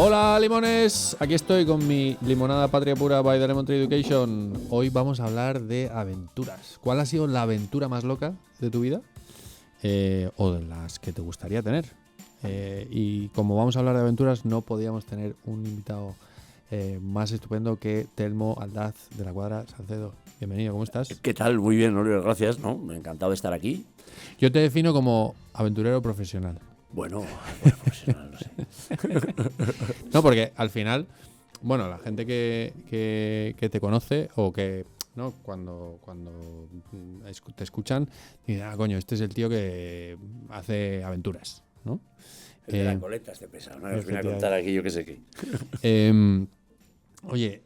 Hola limones, aquí estoy con mi limonada patria pura by the Lemon Tree Education. Hoy vamos a hablar de aventuras. ¿Cuál ha sido la aventura más loca de tu vida? O de las que te gustaría tener. Y como vamos a hablar de aventuras, no podíamos tener un invitado más estupendo que Telmo Aldaz de la Cuadra Salcedo. Bienvenido, ¿cómo estás? ¿Qué tal? Muy bien, Oliver, gracias. ¿No? Encantado de estar aquí. Yo te defino como aventurero profesional. Bueno, profesional, no sé. No, porque al final, bueno, la gente que te conoce o que no cuando te escuchan, dicen, coño, este es el tío que hace aventuras, ¿no? El de la coleta este pesado, ¿no? Os viene a contar aquí yo qué sé qué. Oye,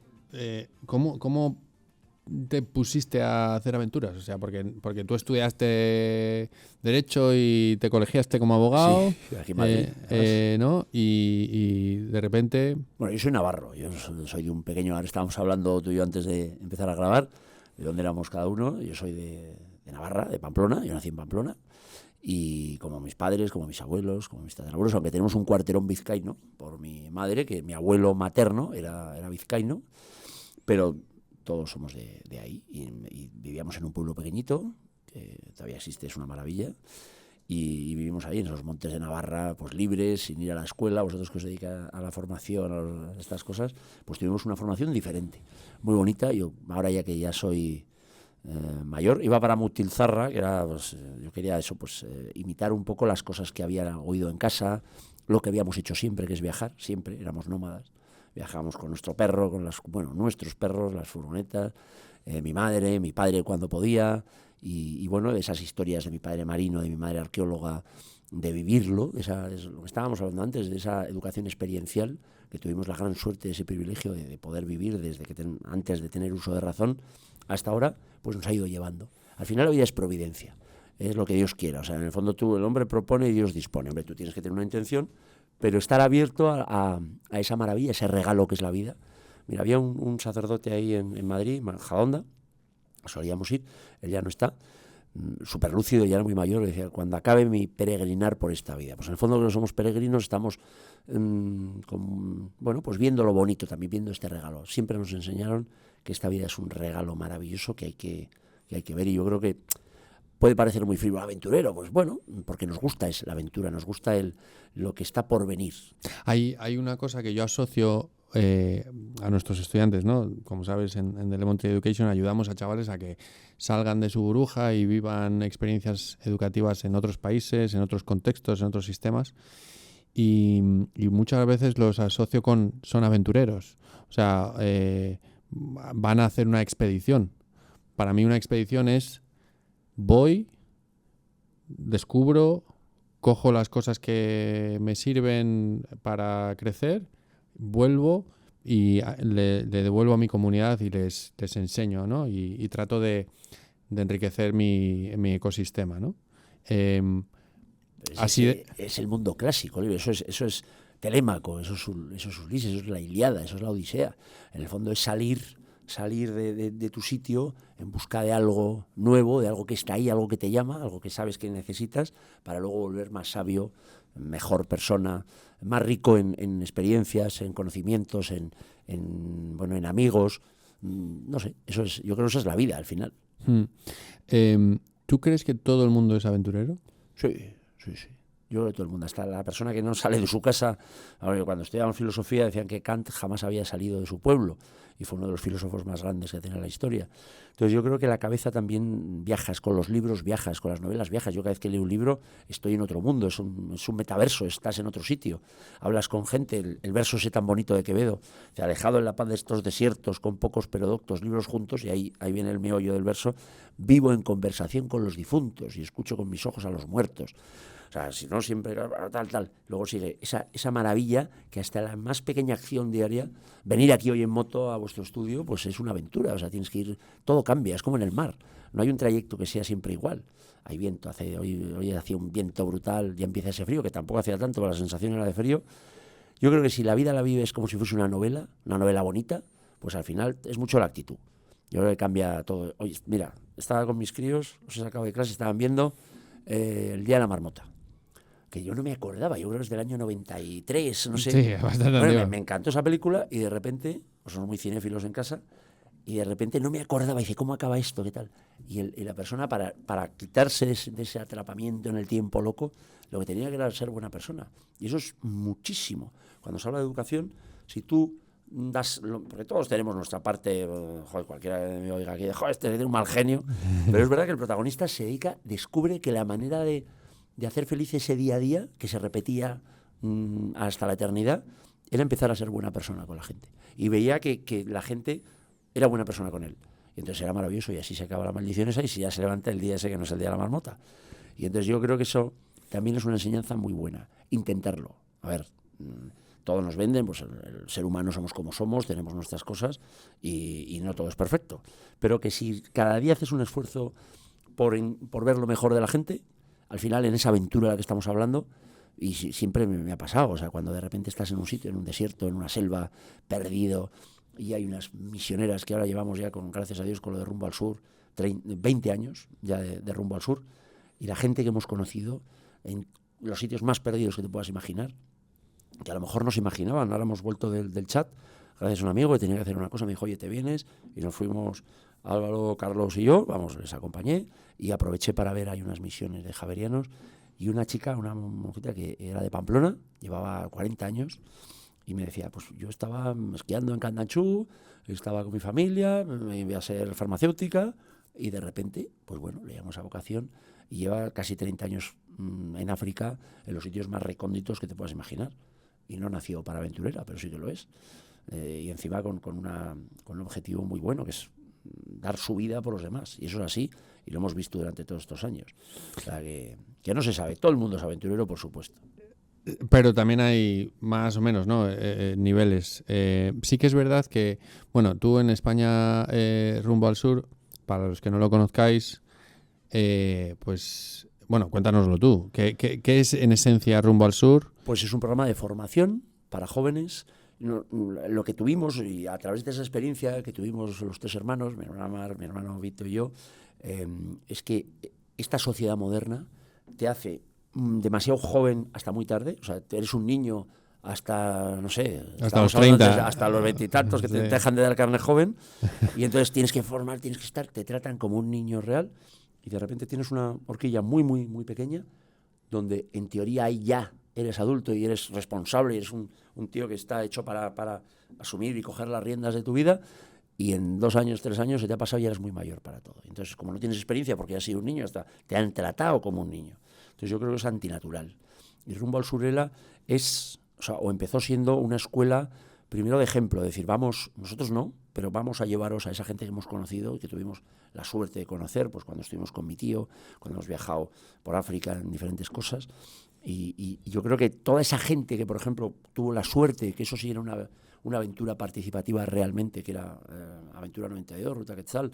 ¿cómo te pusiste a hacer aventuras? O sea, porque tú estudiaste Derecho y te colegiaste como abogado, Sí, aquí en Madrid. ¿no? Y de repente... Bueno, yo soy navarro, yo soy de un pequeño... Ahora estábamos hablando tú y yo antes de empezar a grabar, de dónde éramos cada uno. Yo soy de Navarra, de Pamplona, yo nací en Pamplona. Y como mis padres, como mis abuelos, como mis tatarabuelos, aunque tenemos un cuarterón vizcaíno por mi madre, que mi abuelo materno era vizcaíno, pero todos somos de ahí y vivíamos en un pueblo pequeñito, que todavía existe, es una maravilla, y vivimos ahí en esos montes de Navarra, pues libres, sin ir a la escuela. Vosotros que os dedicáis a la formación, a estas cosas, pues tuvimos una formación diferente, muy bonita. Yo ahora ya que ya soy mayor, iba para Mutilzarra, que era, pues, yo quería eso, pues imitar un poco las cosas que había oído en casa, lo que habíamos hecho siempre, que es viajar, siempre éramos nómadas. Viajábamos con nuestro perro, con nuestros perros, las furgonetas, mi madre, mi padre cuando podía, y bueno, de esas historias de mi padre marino, de mi madre arqueóloga, de vivirlo, es lo que estábamos hablando antes, de esa educación experiencial, que tuvimos la gran suerte, ese privilegio de poder vivir desde que antes de tener uso de razón hasta ahora, pues nos ha ido llevando. Al final la vida es providencia, es lo que Dios quiera. O sea, en el fondo el hombre propone y Dios dispone. Hombre, tú tienes que tener una intención, pero estar abierto a esa maravilla, ese regalo que es la vida. Mira, había un sacerdote ahí en Madrid, en Majadahonda, solíamos ir, él ya no está, súper lúcido, ya era muy mayor, decía, cuando acabe mi peregrinar por esta vida. Pues en el fondo que no somos peregrinos, estamos pues viendo lo bonito, también viendo este regalo. Siempre nos enseñaron que esta vida es un regalo maravilloso que hay que ver, y yo creo que puede parecer muy frívolo, aventurero, pues bueno, porque nos gusta la aventura, nos gusta lo que está por venir. Hay una cosa que yo asocio a nuestros estudiantes, ¿no? Como sabes, en The Lemon Tree Education ayudamos a chavales a que salgan de su burbuja y vivan experiencias educativas en otros países, en otros contextos, en otros sistemas. Y muchas veces los asocio son aventureros. O sea, van a hacer una expedición. Para mí una expedición es voy, descubro, cojo las cosas que me sirven para crecer, vuelvo y le devuelvo a mi comunidad y les enseño, ¿no? Y trato de enriquecer mi ecosistema, ¿no? Así es el mundo clásico, Oliver. Eso es Telémaco, eso es Ulises, eso es la Ilíada, eso es la Odisea. En el fondo es salir de tu sitio en busca de algo nuevo, de algo que está ahí, algo que te llama, algo que sabes que necesitas, para luego volver más sabio, mejor persona, más rico en experiencias, en conocimientos, en amigos. No sé, yo creo que eso es la vida al final. ¿Tú crees que todo el mundo es aventurero? Sí. Yo creo que todo el mundo, hasta la persona que no sale de su casa. Ahora, cuando estudiaban filosofía decían que Kant jamás había salido de su pueblo y fue uno de los filósofos más grandes que tiene la historia. Entonces yo creo que la cabeza también viajas con los libros, viajas con las novelas, viajas. Yo cada vez que leo un libro estoy en otro mundo, es un metaverso, estás en otro sitio. Hablas con gente, el verso ese tan bonito de Quevedo, alejado en la paz de estos desiertos, con pocos pero doctos libros juntos, y ahí viene el meollo del verso, vivo en conversación con los difuntos y escucho con mis ojos a los muertos. O sea, si no, siempre tal. Luego sigue esa maravilla que hasta la más pequeña acción diaria, venir aquí hoy en moto a vuestro estudio, pues es una aventura. O sea, tienes que ir, todo cambia, es como en el mar. No hay un trayecto que sea siempre igual. Hay viento, hoy hacía un viento brutal, ya empieza ese frío, que tampoco hacía tanto, pero la sensación era de frío. Yo creo que si la vida la vives como si fuese una novela bonita, pues al final es mucho la actitud. Yo creo que cambia todo. Oye, mira, estaba con mis críos, os he sacado de clase, estaban viendo el Día de la Marmota. que yo no me acordaba, yo creo que es del año 93, no sé. Sí, bastante Bueno, me encantó esa película y de repente, pues somos muy cinéfilos en casa, y de repente no me acordaba, y dice, ¿cómo acaba esto? ¿Qué tal? Y la persona, para quitarse de ese atrapamiento en el tiempo loco, lo que tenía que era ser buena persona. Y eso es muchísimo. Cuando se habla de educación, si tú das, porque todos tenemos nuestra parte, joder, cualquiera me oiga aquí, joder, este tiene un mal genio, pero es verdad que el protagonista se dedica, descubre que la manera de hacer feliz ese día a día, que se repetía hasta la eternidad, era empezar a ser buena persona con la gente. Y veía que la gente era buena persona con él. Y entonces era maravilloso, y así se acaba la maldición esa, y si ya se levanta el día ese que no es el día de la marmota. Y entonces yo creo que eso también es una enseñanza muy buena, intentarlo. A ver, todos nos venden, pues el ser humano somos como somos, tenemos nuestras cosas, y no todo es perfecto. Pero que si cada día haces un esfuerzo por ver lo mejor de la gente, al final en esa aventura de la que estamos hablando, y siempre me ha pasado, o sea, cuando de repente estás en un sitio, en un desierto, en una selva, perdido, y hay unas misioneras que ahora llevamos ya, gracias a Dios, con lo de Rumbo al Sur, 20 años ya de Rumbo al Sur, y la gente que hemos conocido en los sitios más perdidos que te puedas imaginar, que a lo mejor no se imaginaban. Ahora hemos vuelto del chat, gracias a un amigo que tenía que hacer una cosa, me dijo, oye, ¿te vienes? Y nos fuimos, Álvaro, Carlos y yo, vamos, les acompañé, y aproveché para ver, hay unas misiones de javerianos, y una chica, una monjita que era de Pamplona, llevaba 40 años, y me decía, pues yo estaba esquiando en Candanchú, estaba con mi familia, me iba a ser farmacéutica, y de repente, pues bueno, le llamamos a vocación, y lleva casi 30 años en África, en los sitios más recónditos que te puedas imaginar. Y no nació para aventurera, pero sí que lo es. Y encima con un objetivo muy bueno, que es dar su vida por los demás. Y eso es así, y lo hemos visto durante todos estos años. O sea, que no se sabe. Todo el mundo es aventurero, por supuesto. Pero también hay más o menos, ¿no? Niveles. Sí que es verdad que, bueno, tú en España, Rumbo al Sur, para los que no lo conozcáis, pues, bueno, cuéntanoslo tú. ¿Qué es en esencia Rumbo al Sur? Pues es un programa de formación para jóvenes. Lo que tuvimos, y a través de esa experiencia que tuvimos los tres hermanos, mi hermana Mar, mi hermano Vito y yo, es que esta sociedad moderna te hace demasiado joven hasta muy tarde. O sea, eres un niño hasta, no sé, hasta los 30. Hasta los 20 y tantos, que te dejan de dar carne joven, y entonces tienes que formar, tienes que estar, te tratan como un niño real, y de repente tienes una horquilla muy, muy, muy pequeña, donde en teoría ahí ya eres adulto y eres responsable, y eres un tío que está hecho para asumir y coger las riendas de tu vida, y en 2 años, 3 años se te ha pasado y eres muy mayor para todo. Entonces, como no tienes experiencia porque has sido un niño, te han tratado como un niño. Entonces yo creo que es antinatural. Y Rumbo al Surela o empezó siendo una escuela primero de ejemplo, de decir, vamos, nosotros no, pero vamos a llevaros a esa gente que hemos conocido y que tuvimos la suerte de conocer, pues cuando estuvimos con mi tío, cuando hemos viajado por África en diferentes cosas. Y yo creo que toda esa gente que, por ejemplo, tuvo la suerte, que eso sí era una aventura participativa realmente, que era Aventura 92, Ruta Quetzal,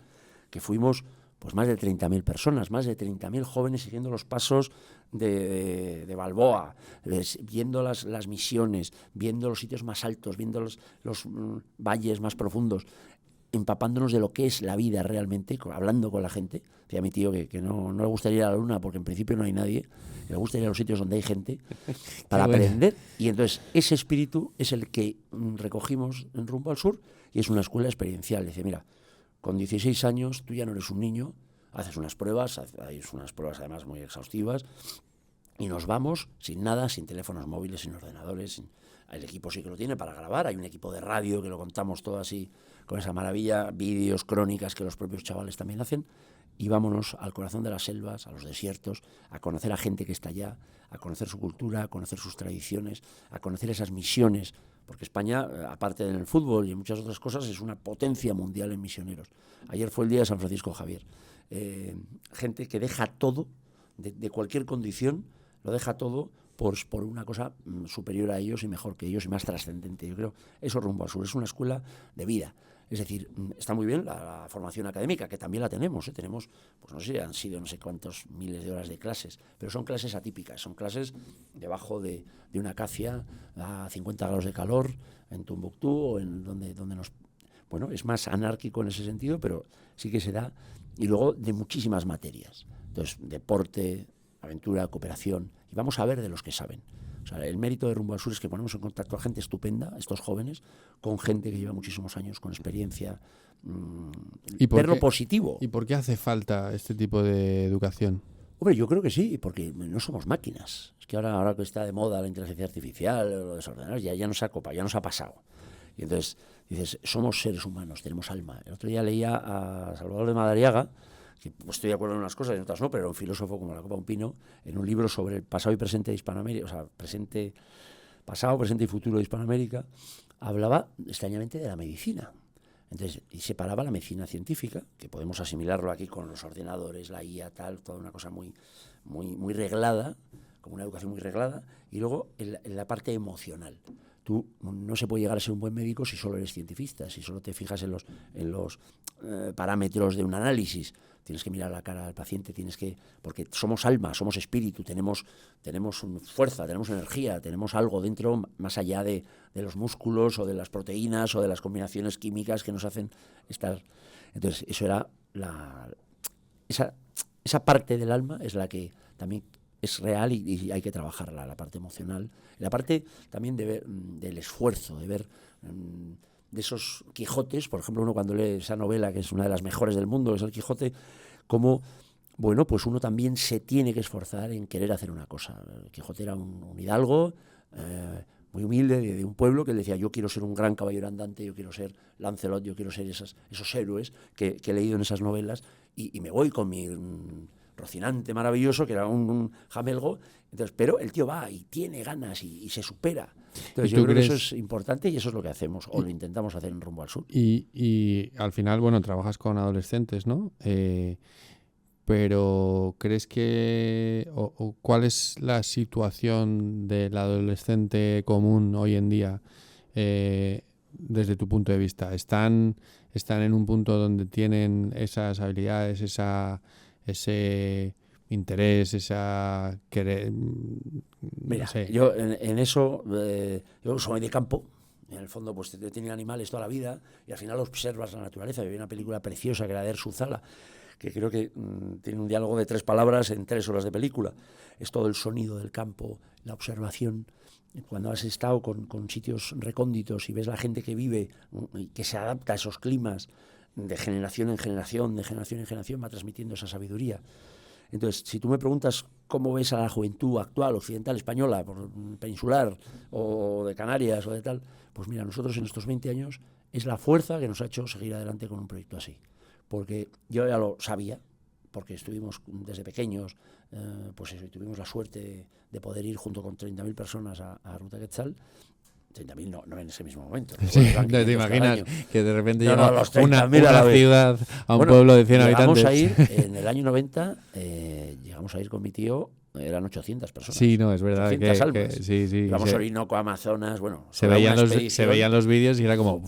que fuimos pues más de 30.000 personas, más de 30.000 jóvenes siguiendo los pasos de Balboa, viendo las misiones, viendo los sitios más altos, viendo los valles más profundos, empapándonos de lo que es la vida realmente, hablando con la gente. Decía mi tío que no le gustaría ir a la luna porque en principio no hay nadie, le gusta ir a los sitios donde hay gente para aprender. Y entonces ese espíritu es el que recogimos en Rumbo al Sur, y es una escuela experiencial. Dice, mira, con 16 años tú ya no eres un niño, haces unas pruebas, hay unas pruebas además muy exhaustivas, y nos vamos sin nada, sin teléfonos móviles, sin ordenadores. El equipo sí que lo tiene para grabar, hay un equipo de radio que lo contamos todo así, con esa maravilla, vídeos, crónicas que los propios chavales también hacen, y vámonos al corazón de las selvas, a los desiertos, a conocer a gente que está allá, a conocer su cultura, a conocer sus tradiciones, a conocer esas misiones, porque España, aparte del fútbol y en muchas otras cosas, es una potencia mundial en misioneros. Ayer fue el día de San Francisco Javier. Gente que deja todo, de cualquier condición, lo deja todo por una cosa superior a ellos y mejor que ellos y más trascendente. Yo creo eso Rumbo al Sur es una escuela de vida. Es decir, está muy bien la formación académica, que también la tenemos. Tenemos, pues no sé, han sido no sé cuántos miles de horas de clases, pero son clases atípicas, son clases debajo de una acacia a 50 grados de calor en Tombuctú o en donde nos... Bueno, es más anárquico en ese sentido, pero sí que se da. Y luego de muchísimas materias. Entonces, deporte, aventura, cooperación, y vamos a ver de los que saben. O sea, el mérito de Rumbo al Sur es que ponemos en contacto a gente estupenda, estos jóvenes, con gente que lleva muchísimos años, con experiencia, ver lo positivo. ¿Y por qué hace falta este tipo de educación? Hombre, yo creo que sí, porque no somos máquinas. Es que ahora que está de moda la inteligencia artificial, lo desordenado, ya nos ha copado, ya nos ha pasado. Y entonces dices, somos seres humanos, tenemos alma. El otro día leía a Salvador de Madariaga, que estoy de acuerdo en unas cosas y en otras no, pero era un filósofo como la copa de un pino, en un libro sobre el pasado y presente de Hispanoamérica, o sea, pasado, presente y futuro de Hispanoamérica, hablaba extrañamente de la medicina. Entonces, y separaba la medicina científica, que podemos asimilarlo aquí con los ordenadores, la IA, tal, toda una cosa muy, muy, muy reglada, como una educación muy reglada, y luego en la parte emocional. Tú no se puede llegar a ser un buen médico si solo eres cientifista, si solo te fijas en los parámetros de un análisis. Tienes que mirar la cara al paciente, porque somos alma, somos espíritu, tenemos fuerza, tenemos energía, tenemos algo dentro más allá de los músculos o de las proteínas o de las combinaciones químicas que nos hacen estar. Entonces, eso era esa parte del alma es la que también es real y hay que trabajarla, la parte emocional, la parte también del esfuerzo, de ver de esos Quijotes, por ejemplo, uno cuando lee esa novela, que es una de las mejores del mundo, es el Quijote, como, bueno, pues uno también se tiene que esforzar en querer hacer una cosa. El Quijote era un hidalgo muy humilde, de un pueblo, que decía, yo quiero ser un gran caballero andante, yo quiero ser Lancelot, yo quiero ser esos héroes que he leído en esas novelas, y me voy con mi Rocinante maravilloso, que era un jamelgo. Entonces, pero el tío va y tiene ganas y se supera. Entonces, yo creo que eso es importante y eso es lo que hacemos, o lo intentamos hacer en Rumbo al Sur. Y al final, bueno, trabajas con adolescentes, ¿no? Pero ¿crees que o cuál es la situación del adolescente común hoy en día desde tu punto de vista? ¿Están en un punto donde tienen esas habilidades, ese interés, esa querer? Mira, no sé. Yo en eso, yo soy de campo. En el fondo, pues he tenido animales toda la vida y al final observas la naturaleza. Yo vi una película preciosa que era de Erzuzala, que creo que tiene un diálogo de 3 palabras en 3 horas de película. Es todo el sonido del campo, la observación. Cuando has estado con sitios recónditos y ves la gente que vive y que se adapta a esos climas, de generación en generación, de generación en generación, va transmitiendo esa sabiduría. Entonces, si tú me preguntas cómo ves a la juventud actual, occidental, española, peninsular, o de Canarias, o de tal, pues mira, nosotros en estos 20 años es la fuerza que nos ha hecho seguir adelante con un proyecto así. Porque yo ya lo sabía, porque estuvimos desde pequeños, pues eso, y tuvimos la suerte de poder ir junto con 30.000 personas a Ruta Quetzal. 30.000 no en ese mismo momento. Sí, te imaginas que de repente llega una ciudad a un pueblo de 100 habitantes. A ir, en el año 90, llegamos a ir con mi tío, eran 800 personas. Sí, no, es verdad que sí. Vamos a Orinoco, Amazonas, bueno. Se veían los vídeos y era como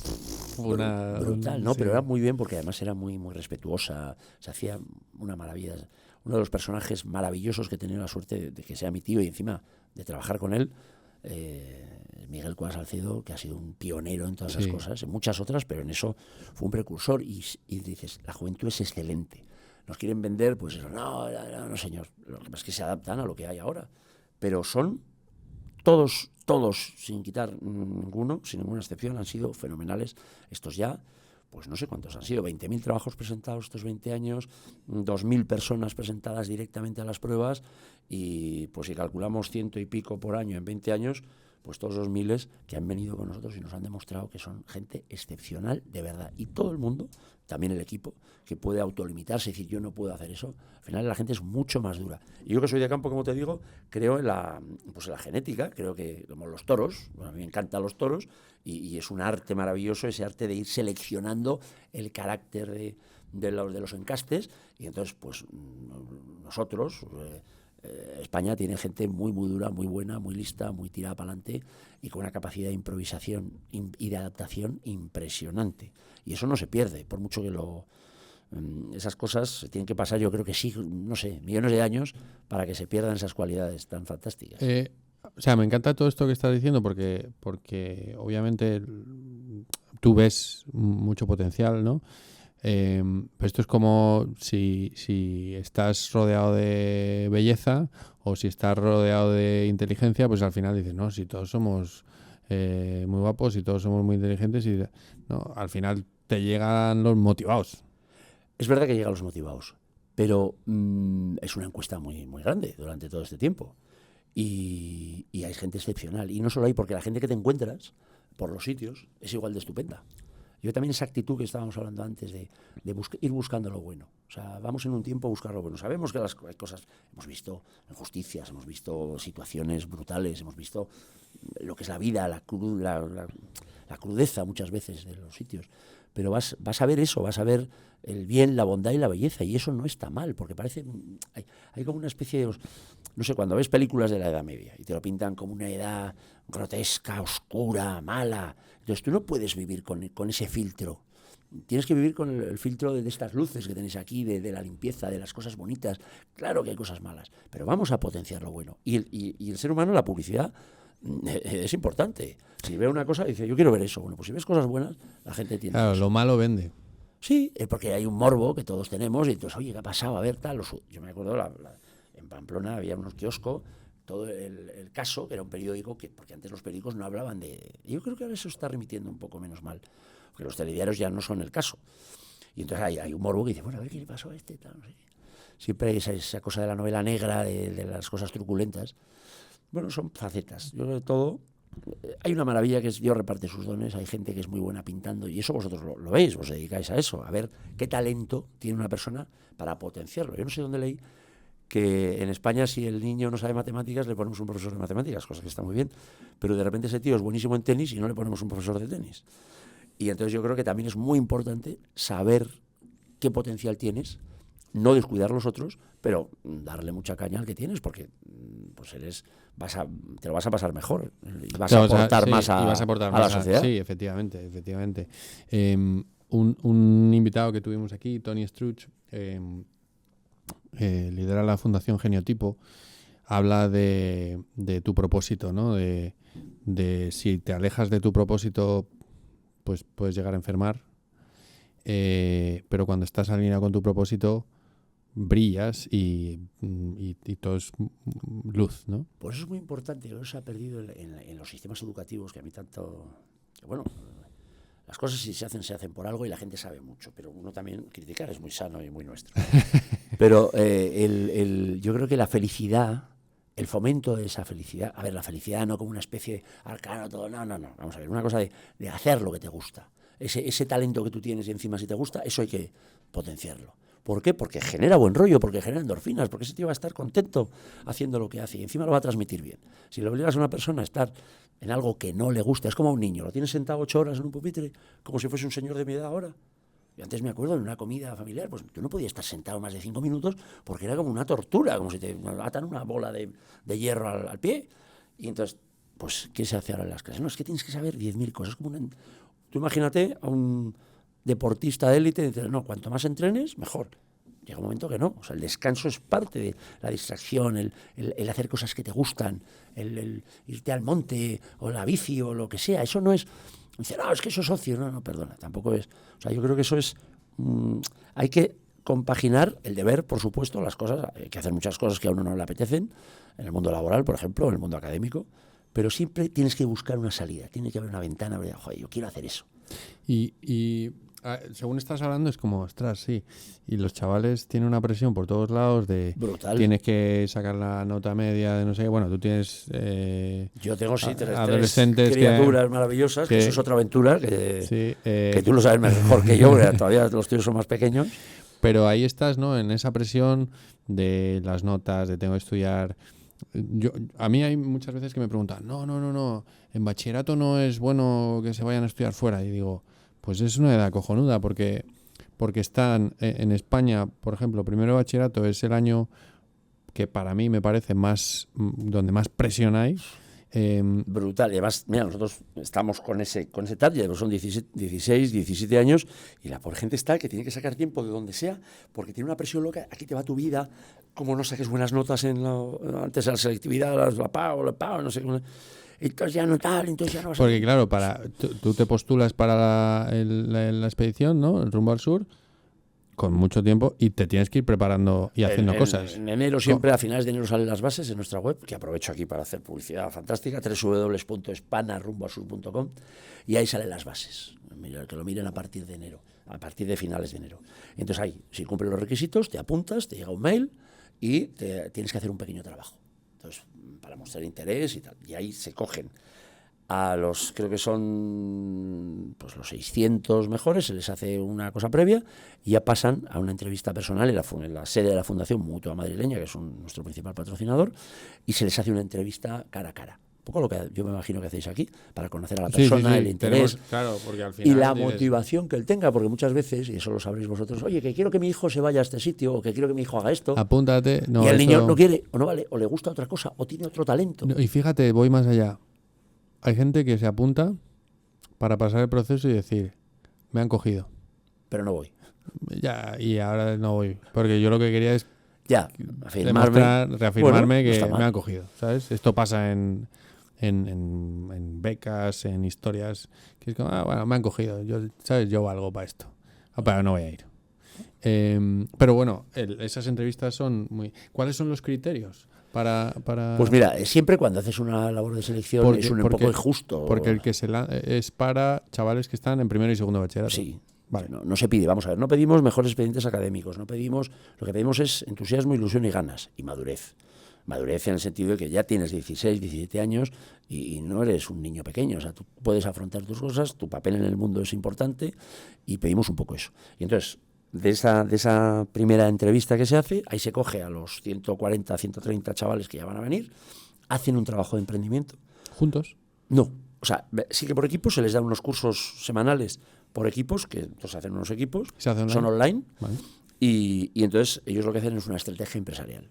brutal, ¿no? Sí. Pero era muy bien porque además era muy, muy respetuosa, se hacía una maravilla. Uno de los personajes maravillosos que he tenido la suerte de que sea mi tío y encima de trabajar con él, Miguel Cuadra Salcedo, que ha sido un pionero en todas esas cosas, en muchas otras, pero en eso fue un precursor. Y dices, la juventud es excelente. Nos quieren vender, pues no, señor. Lo que pasa es que se adaptan a lo que hay ahora. Pero son todos, sin quitar ninguno, sin ninguna excepción, han sido fenomenales. Estos ya, pues no sé cuántos han sido, 20.000 trabajos presentados estos 20 años, 2.000 personas presentadas directamente a las pruebas, y pues si calculamos 100 y pico por año en 20 años, pues todos los miles que han venido con nosotros y nos han demostrado que son gente excepcional de verdad. Y todo el mundo, también el equipo, que puede autolimitarse y decir, yo no puedo hacer eso. Al final la gente es mucho más dura. Y yo que soy de campo, como te digo, creo en la genética, creo que como los toros, bueno, a mí me encantan los toros, y es un arte maravilloso, ese arte de ir seleccionando el carácter de los encastes. Y entonces, pues nosotros... España tiene gente muy, muy dura, muy buena, muy lista, muy tirada para adelante y con una capacidad de improvisación y de adaptación impresionante. Y eso no se pierde, por mucho que esas cosas tienen que pasar, yo creo que sí, no sé, millones de años para que se pierdan esas cualidades tan fantásticas. O sea, me encanta todo esto que estás diciendo porque obviamente tú ves mucho potencial, ¿no? Pero esto es como si estás rodeado de belleza o si estás rodeado de inteligencia, pues al final dices, no, si todos somos muy guapos y todos somos muy inteligentes, y no, al final te llegan los motivados. Es verdad que llegan los motivados, pero es una encuesta muy, muy grande durante todo este tiempo. Y hay gente excepcional. Y no solo hay, porque la gente que te encuentras por los sitios es igual de estupenda. Yo también esa actitud que estábamos hablando antes de ir buscando lo bueno. O sea, vamos en un tiempo a buscar lo bueno. Sabemos que hay cosas, hemos visto injusticias, hemos visto situaciones brutales, hemos visto lo que es la vida, la crudeza muchas veces de los sitios. Pero vas a ver eso, vas a ver el bien, la bondad y la belleza. Y eso no está mal, porque parece... Hay como una especie de... No sé, cuando ves películas de la Edad Media y te lo pintan como una edad grotesca, oscura, mala, entonces tú no puedes vivir con ese filtro. Tienes que vivir con el filtro de estas luces que tenéis aquí, de la limpieza, de las cosas bonitas. Claro que hay cosas malas, pero vamos a potenciar lo bueno. Y el ser humano, la publicidad, es importante. Si ve una cosa, dice, yo quiero ver eso. Bueno, pues si ves cosas buenas, la gente tiene Claro, eso. lo malo vende. Sí, porque hay un morbo que todos tenemos y entonces, oye, ¿qué ha pasado? A ver, tal. Yo me acuerdo, en Pamplona había unos kioscos, todo el caso, que era un periódico, porque antes los periódicos no hablaban de... Yo creo que ahora eso está remitiendo un poco menos mal, porque los telediarios ya no son el caso. Y entonces hay un morbo que dice, bueno, a ver qué le pasó a este, tal, no sé. Siempre esa cosa de la novela negra, de las cosas truculentas. Bueno, son facetas. Yo creo que todo... Hay una maravilla que es Dios reparte sus dones, hay gente que es muy buena pintando y eso vosotros lo veis, os dedicáis a eso, a ver qué talento tiene una persona para potenciarlo. Yo no sé dónde leí que en España si el niño no sabe matemáticas le ponemos un profesor de matemáticas, cosa que está muy bien, pero de repente ese tío es buenísimo en tenis y no le ponemos un profesor de tenis. Y entonces yo creo que también es muy importante saber qué potencial tienes, no descuidar los otros, pero darle mucha caña al que tienes, porque pues te lo vas a pasar mejor y vas a aportar más a la sociedad. Sí, efectivamente. Un invitado que tuvimos aquí, Tony Struch, lidera la Fundación Geniotipo, habla de tu propósito, ¿no? De si te alejas de tu propósito, pues puedes llegar a enfermar, pero cuando estás alineado con tu propósito, brillas y todo es luz, ¿no? Por eso es muy importante, que eso se ha perdido en los sistemas educativos, que a mí tanto... Que bueno, las cosas si se hacen por algo y la gente sabe mucho, pero uno también criticar es muy sano y muy nuestro. Pero yo creo que la felicidad, el fomento de esa felicidad, a ver, la felicidad no como una especie de arcano, todo, no, vamos a ver, una cosa de hacer lo que te gusta. Ese talento que tú tienes y encima si te gusta, eso hay que potenciarlo. ¿Por qué? Porque genera buen rollo, porque genera endorfinas, porque ese tío va a estar contento haciendo lo que hace y encima lo va a transmitir bien. Si le obligas a una persona a estar en algo que no le gusta, es como a un niño, lo tienes sentado 8 horas en un pupitre, como si fuese un señor de mi edad ahora. Yo antes me acuerdo en una comida familiar, pues tú no podías estar sentado más de 5 minutos porque era como una tortura, como si te atan una bola de hierro al pie. Y entonces, pues, ¿qué se hace ahora en las clases? No, es que tienes que saber 10.000 cosas. Tú imagínate a un deportista de élite y dices, no, cuanto más entrenes, mejor. Llega un momento que no, o sea, el descanso es parte de la distracción, el hacer cosas que te gustan, el irte al monte o la bici o lo que sea, eso no es... Dice, no, es que eso es ocio, no, perdona, tampoco es... O sea, yo creo que eso es... hay que compaginar el deber, por supuesto, las cosas, hay que hacer muchas cosas que a uno no le apetecen, en el mundo laboral, por ejemplo, en el mundo académico, pero siempre tienes que buscar una salida, tiene que haber una ventana, joder, yo quiero hacer eso. Según estás hablando es como, ostras, sí. Y los chavales tienen una presión por todos lados de... Brutal. Tienes que sacar la nota media de no sé qué. Bueno, tú tienes... Yo tengo, sí, tres criaturas maravillosas, que eso es otra aventura, que, sí, que tú lo sabes mejor que yo, porque todavía los tíos son más pequeños. Pero ahí estás, ¿no? En esa presión de las notas, de tengo que estudiar... A mí hay muchas veces que me preguntan, no, en bachillerato no es bueno que se vayan a estudiar fuera. Y digo... Pues es una edad cojonuda porque están en España, por ejemplo, primero de bachillerato es el año que para mí me parece más donde más presión hay. Brutal. Y además, mira, nosotros estamos con ese target, son 16, 17 años y la por gente está que tiene que sacar tiempo de donde sea porque tiene una presión loca. Aquí te va tu vida, como no saques buenas notas antes de la selectividad, la pago, no sé cómo. Entonces ya no tal, entonces ya no vas a... Porque claro, tú te postulas para la expedición, ¿no? El rumbo al sur, con mucho tiempo y te tienes que ir preparando y haciendo cosas. En enero siempre, a finales de enero salen las bases en nuestra web, que aprovecho aquí para hacer publicidad fantástica, www.spanarrumbosur.com, y ahí salen las bases. Que lo miren a partir de enero, a partir de finales de enero. Y entonces ahí, si cumplen los requisitos, te apuntas, te llega un mail y tienes que hacer un pequeño trabajo. Entonces, para mostrar interés y tal. Y ahí se cogen a los, creo que son pues los 600 mejores, se les hace una cosa previa y ya pasan a una entrevista personal en la sede de la Fundación Mutua Madrileña, que es nuestro principal patrocinador, y se les hace una entrevista cara a cara. Un poco lo que yo me imagino que hacéis aquí, para conocer a la persona, el interés, claro, porque al final y la motivación que él tenga, porque muchas veces, y eso lo sabréis vosotros, oye, que quiero que mi hijo se vaya a este sitio, o que quiero que mi hijo haga esto, apúntate, y el niño no quiere, o no vale, o le gusta otra cosa, o tiene otro talento. Y fíjate, voy más allá. Hay gente que se apunta para pasar el proceso y decir, me han cogido. Pero no voy. Ya, y ahora no voy. Porque yo lo que quería es bueno, reafirmarme que no me han cogido, ¿sabes? Esto pasa en becas, en historias, que es como, bueno, me han cogido. Yo, ¿sabes? Yo valgo para esto. Pero no voy a ir. Pero bueno, esas entrevistas son muy... ¿Cuáles son los criterios? Pues mira, siempre cuando haces una labor de selección es un poco injusto. Porque el que es para chavales que están en primero y segundo bachillerato. Sí. Vale. No se pide, vamos a ver, no pedimos mejores expedientes académicos, lo que pedimos es entusiasmo, ilusión y ganas, y madurez. Madurez en el sentido de que ya tienes 16, 17 años y no eres un niño pequeño, o sea, tú puedes afrontar tus cosas, tu papel en el mundo es importante y pedimos un poco eso. Y entonces, de esa primera entrevista que se hace, ahí se coge a los 140, 130 chavales que ya van a venir, hacen un trabajo de emprendimiento. ¿Juntos? No, o sea, sí que por equipos se les dan unos cursos semanales por equipos, que entonces hacen unos equipos, son online, vale. y entonces ellos lo que hacen es una estrategia empresarial.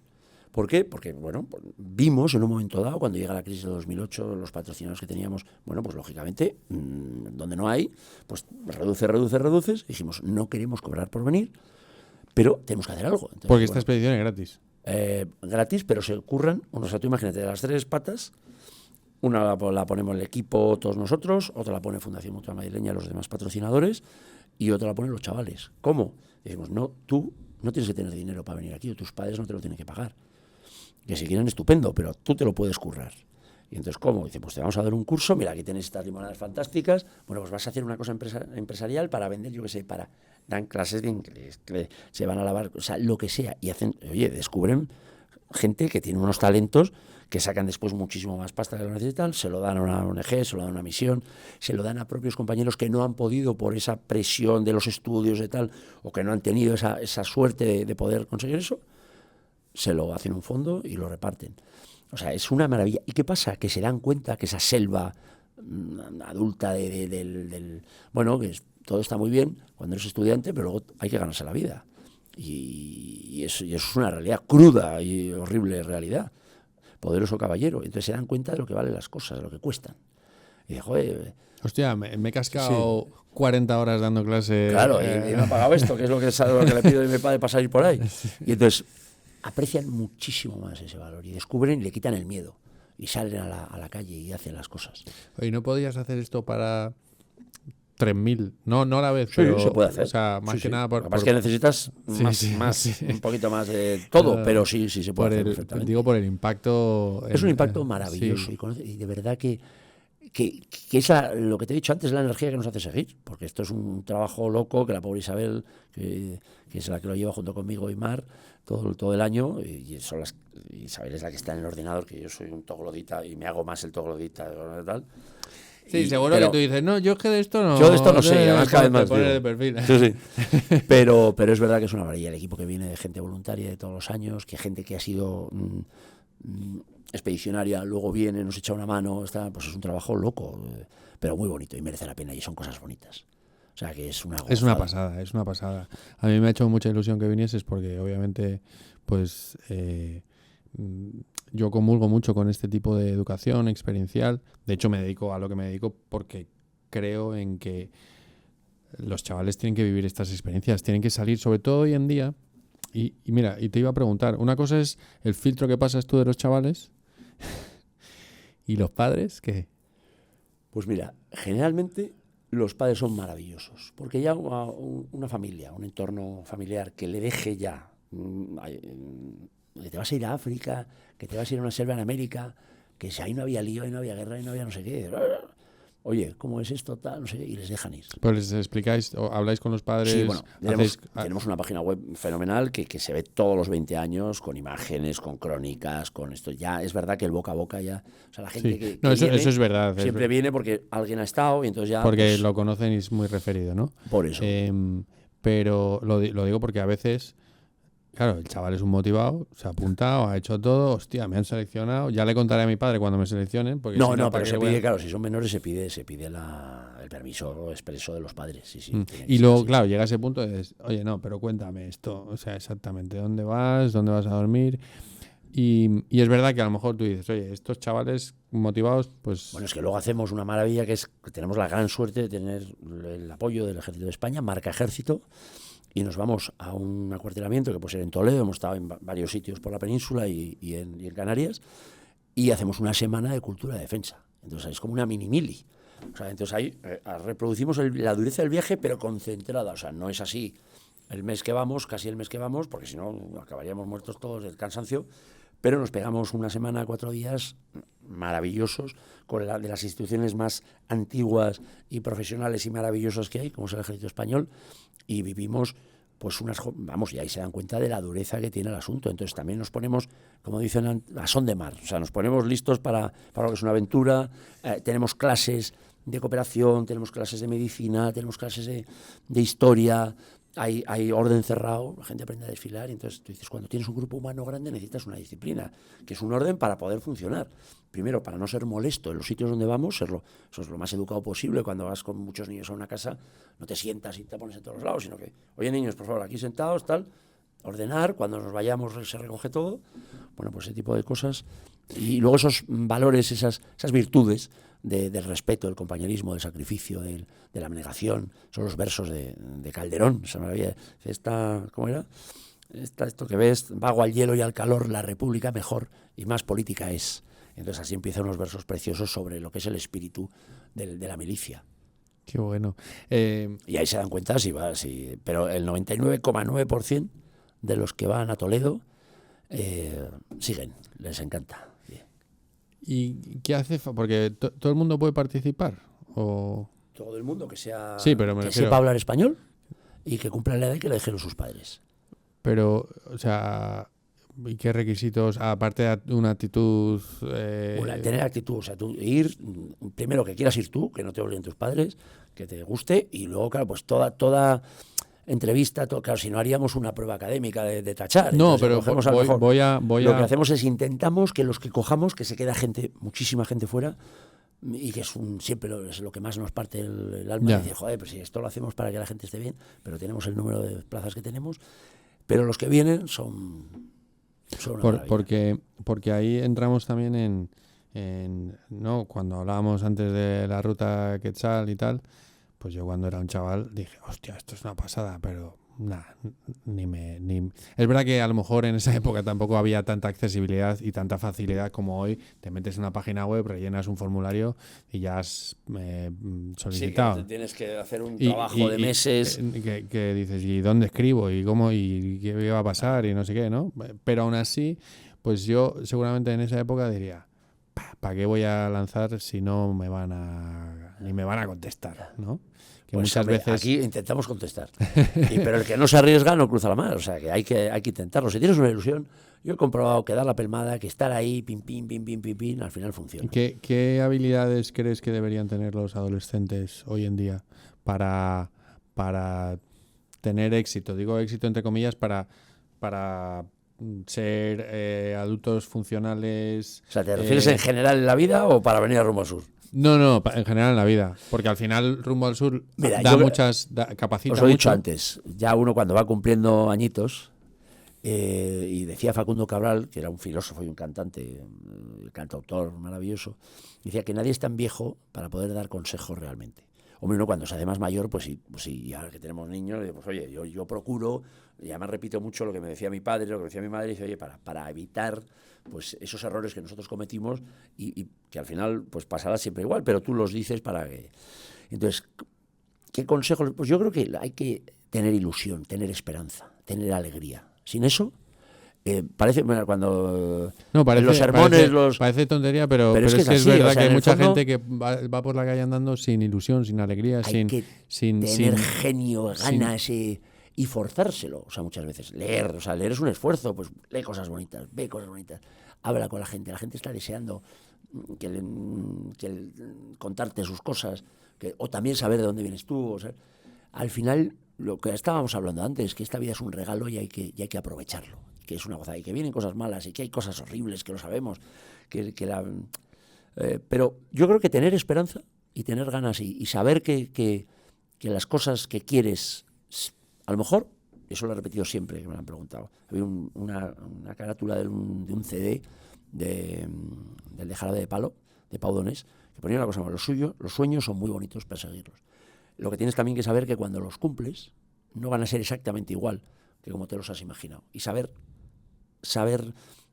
¿Por qué? Porque, bueno, vimos en un momento dado, cuando llega la crisis de 2008, los patrocinadores que teníamos, bueno, pues lógicamente, donde no hay, pues reduces, dijimos, no queremos cobrar por venir, pero tenemos que hacer algo. Entonces, porque esta expedición es gratis. Gratis, pero se curran, o sea, tú imagínate, de las 3 patas, una la ponemos el equipo todos nosotros, otra la pone Fundación Mutua Madrileña, los demás patrocinadores, y otra la ponen los chavales. ¿Cómo? Decimos, no, tú no tienes que tener dinero para venir aquí, o tus padres no te lo tienen que pagar. Que si quieren, estupendo, pero tú te lo puedes currar. Y entonces, ¿cómo? Dice, pues te vamos a dar un curso, mira, aquí tienes estas limonadas fantásticas, bueno, pues vas a hacer una cosa empresarial para vender, yo qué sé, dan clases de inglés, que se van a lavar, o sea, lo que sea, y descubren gente que tiene unos talentos que sacan después muchísimo más pasta que lo necesitan, se lo dan a una ONG, se lo dan a una misión, se lo dan a propios compañeros que no han podido por esa presión de los estudios y tal, o que no han tenido esa suerte de poder conseguir eso, se lo hacen un fondo y lo reparten. O sea, es una maravilla. ¿Y qué pasa? Que se dan cuenta que esa selva adulta bueno, que todo está muy bien cuando eres estudiante, pero luego hay que ganarse la vida. Y eso es una realidad cruda y horrible realidad. Poderoso caballero. Entonces se dan cuenta de lo que valen las cosas, de lo que cuestan. Y de, joder... Hostia, me he cascado 40 horas dando clase. Claro, y me ha pagado esto, que es lo que le pido a mi padre para salir por ahí. Y entonces aprecian muchísimo más ese valor y descubren y le quitan el miedo. Y salen a la calle y hacen las cosas. Oye, ¿no podías hacer esto para 3.000? No a la vez, sí, pero se puede hacer. O sea, más que nada por... Lo que pasa es que necesitas un poquito más de todo, pero sí se puede hacer perfectamente. Digo, por el impacto... Es un impacto maravilloso y de verdad que es lo que te he dicho antes, la energía que nos hace seguir, porque esto es un trabajo loco que la pobre Isabel, que es la que lo lleva junto conmigo y Mar, todo el año, y Isabel es la que está en el ordenador, que yo soy un troglodita y me hago más el troglodita y tal. Sí, seguro que tú dices, no, yo es que de esto no... Yo de esto no sé, además cada vez más de perfil. Sí. Pero es verdad que es una maravilla el equipo que viene de gente voluntaria de todos los años, que gente que ha sido expedicionaria, luego viene, nos echa una mano, pues es un trabajo loco, pero muy bonito y merece la pena y son cosas bonitas. O sea que es una gozada. Es una pasada. A mí me ha hecho mucha ilusión que vinieses porque obviamente pues yo comulgo mucho con este tipo de educación experiencial. De hecho me dedico a lo que me dedico porque creo en que los chavales tienen que vivir estas experiencias, tienen que salir, sobre todo hoy en día. Y mira, y te iba a preguntar, una cosa es el filtro que pasas tú de los chavales y los padres, ¿qué? Pues mira, generalmente los padres son maravillosos, porque ya una familia, un entorno familiar que le deje ya, que te vas a ir a África, que te vas a ir a una selva en América, que si ahí no había lío, ahí no había guerra, ahí no había no sé qué. Oye, ¿cómo es esto? Tal, no sé qué, y les dejan ir. Pues les explicáis, o habláis con los padres. Sí, bueno, tenemos una página web fenomenal que se ve todos los 20 años, con imágenes, con crónicas, con esto. Ya es verdad que el boca a boca ya... O sea, la gente Sí. que No, eso, viene, eso es verdad. siempre viene porque alguien ha estado y entonces ya... Porque pues, lo conocen y es muy referido, ¿no? por eso. Pero lo digo porque a veces, claro, el chaval es un motivado, se ha apuntado, ha hecho todo, hostia, me han seleccionado, ya le contaré a mi padre cuando me seleccionen. Porque No, si no, ¿para pero qué se voy pide, a...? claro, si son menores se pide el permiso expreso de los padres. Sí, sí. Tiene que Y ser luego, así. claro, llega ese punto de, oye, no, pero cuéntame esto, o sea, exactamente, ¿dónde vas a dormir? Y es verdad que a lo mejor tú dices, oye, estos chavales motivados, pues... Bueno, es que luego hacemos una maravilla que es que tenemos la gran suerte de tener el apoyo del Ejército de España, marca Ejército, y nos vamos a un acuartelamiento que puede ser en Toledo, hemos estado en varios sitios por la península y en Canarias, y hacemos una semana de cultura de defensa. Entonces es como una mini-mili. O sea, entonces ahí reproducimos la dureza del viaje, pero concentrada. O sea, no es así el mes que vamos, casi el mes que vamos, porque si no acabaríamos muertos todos del cansancio, pero nos pegamos una semana, 4 días maravillosos con de las instituciones más antiguas y profesionales y maravillosas que hay, como es el Ejército Español, y vivimos pues vamos, y ahí se dan cuenta de la dureza que tiene el asunto. Entonces también nos ponemos, como dicen, a son de mar. O sea, nos ponemos listos para lo que es una aventura. Tenemos clases de cooperación, tenemos clases de medicina, tenemos clases de historia. Hay orden cerrado, la gente aprende a desfilar, y entonces tú dices, cuando tienes un grupo humano grande necesitas una disciplina, que es un orden para poder funcionar. Primero, para no ser molesto en los sitios donde vamos, eso es lo más educado posible. Cuando vas con muchos niños a una casa, no te sientas y te pones en todos los lados, sino que, oye niños, por favor, aquí sentados, tal, ordenar, cuando nos vayamos se recoge todo. Bueno, pues ese tipo de cosas. Y luego esos valores, esas virtudes del respeto, del compañerismo, del sacrificio, de la abnegación, son los versos de Calderón, esa maravilla. ¿Cómo era? Esto que ves, vago al hielo y al calor, la república mejor y más política es. Entonces así empiezan unos versos preciosos sobre lo que es el espíritu de la milicia. Qué bueno. Y ahí se dan cuenta, pero el 99,9% de los que van a Toledo siguen, les encanta. ¿Y qué hace? Porque todo el mundo puede participar. ¿O? Todo el mundo que Sí, pero me que refiero... sepa hablar español y que cumpla la edad que le dijeron sus padres. Pero, o sea, ¿y qué requisitos? Aparte de una actitud... Tener actitud, o sea, tú ir, primero que quieras ir tú, que no te obliguen tus padres, que te guste, y luego, claro, pues toda entrevista, claro, si no haríamos una prueba académica de tachar. No, pero voy lo que hacemos es intentamos que los que cojamos, que se queda muchísima gente fuera, y que siempre es lo que más nos parte el alma, decir, joder, pues si esto lo hacemos para que la gente esté bien, pero tenemos el número de plazas que tenemos, pero los que vienen son una porque ahí entramos también ¿no? Cuando hablábamos antes de la ruta Quetzal y tal, pues yo cuando era un chaval dije, hostia, esto es una pasada, pero nada, Es verdad que a lo mejor en esa época tampoco había tanta accesibilidad y tanta facilidad como hoy. Te metes en una página web, rellenas un formulario y ya has solicitado. Sí, que tienes que hacer un trabajo de meses. Que dices, ¿y dónde escribo? ¿Y cómo? ¿Y qué va a pasar? Y no sé qué, ¿no? Pero aún así, pues yo seguramente en esa época diría, ¿para qué voy a lanzar si no ni me van a contestar, ¿no? Que pues muchas veces... Aquí intentamos contestar. Pero el que no se arriesga no cruza la mar. O sea, que hay que intentarlo. Si tienes una ilusión, yo he comprobado que dar la pelmada, que estar ahí, pim, pim, pim, pim, pim, pim, al final funciona. ¿Qué habilidades crees que deberían tener los adolescentes hoy en día para tener éxito? Digo éxito entre comillas para ser adultos funcionales. O sea, ¿te refieres en general en la vida o para venir a Rumbo al Sur? No, en general en la vida. Porque al final Rumbo al Sur capacita os lo he dicho mucho. antes, ya uno cuando va cumpliendo añitos, y decía Facundo Cabral, que era un filósofo y un cantante, cantautor maravilloso, decía que nadie es tan viejo para poder dar consejos realmente. Hombre, uno cuando se hace más mayor, pues sí, y ahora que tenemos niños, pues oye, yo procuro, y además repito mucho lo que me decía mi padre, lo que me decía mi madre, y dice, oye, para evitar pues esos errores que nosotros cometimos y que al final pues pasará siempre igual, pero tú los dices para que... Entonces, ¿Qué consejos? Pues yo creo que hay que tener ilusión, tener esperanza, tener alegría. Sin eso, parece, bueno, cuando No, en los sermones parece tontería, pero es que es es así, verdad o sea, que hay en el mucha fondo gente que va por la calle andando sin ilusión, sin alegría, hay que sin tener genio, sin- ganas y forzárselo. O sea, muchas veces leer, o sea, leer es un esfuerzo, pues lee cosas bonitas, ve cosas bonitas, habla con la gente está deseando contarte sus cosas, o también saber de dónde vienes tú. O sea, al final, lo que estábamos hablando antes, que esta vida es un regalo y hay que aprovecharlo, que es una gozada, y que vienen cosas malas y que hay cosas horribles, que lo sabemos, pero yo creo que tener esperanza y tener ganas y saber que las cosas que quieres, a lo mejor, eso lo he repetido siempre que me lo han preguntado. Había una carátula de un CD del de Jarabe de Palo, de Pau Donés, que ponía una cosa más: los sueños son muy bonitos, perseguirlos. Lo que tienes también que saber que cuando los cumples no van a ser exactamente igual que como te los has imaginado. Y saber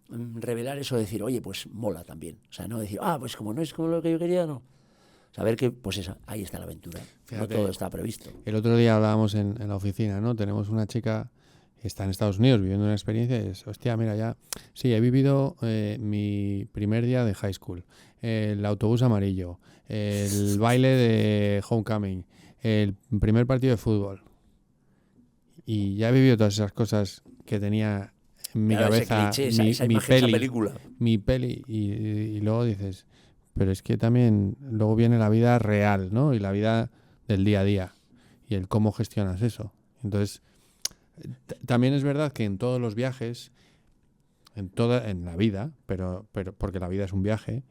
revelar eso, de decir, oye, pues mola también. O sea, no decir, pues como no es como lo que yo quería, no. Saber que, pues ahí está la aventura. Fíjate, no todo está previsto. El otro día hablábamos en la oficina, ¿no? Tenemos una chica que está en Estados Unidos viviendo una experiencia y es, hostia, mira, ya, sí, he vivido mi primer día de high school, el autobús amarillo, el baile de homecoming, el primer partido de fútbol. Y ya he vivido todas esas cosas que tenía en mi cabeza, esa mi imagen, peli, esa película. mi peli, y luego dices, pero es que también luego viene la vida real, ¿no? Y la vida del día a día y el cómo gestionas eso. Entonces, también es verdad que en todos los viajes, en la vida, pero porque la vida es un viaje,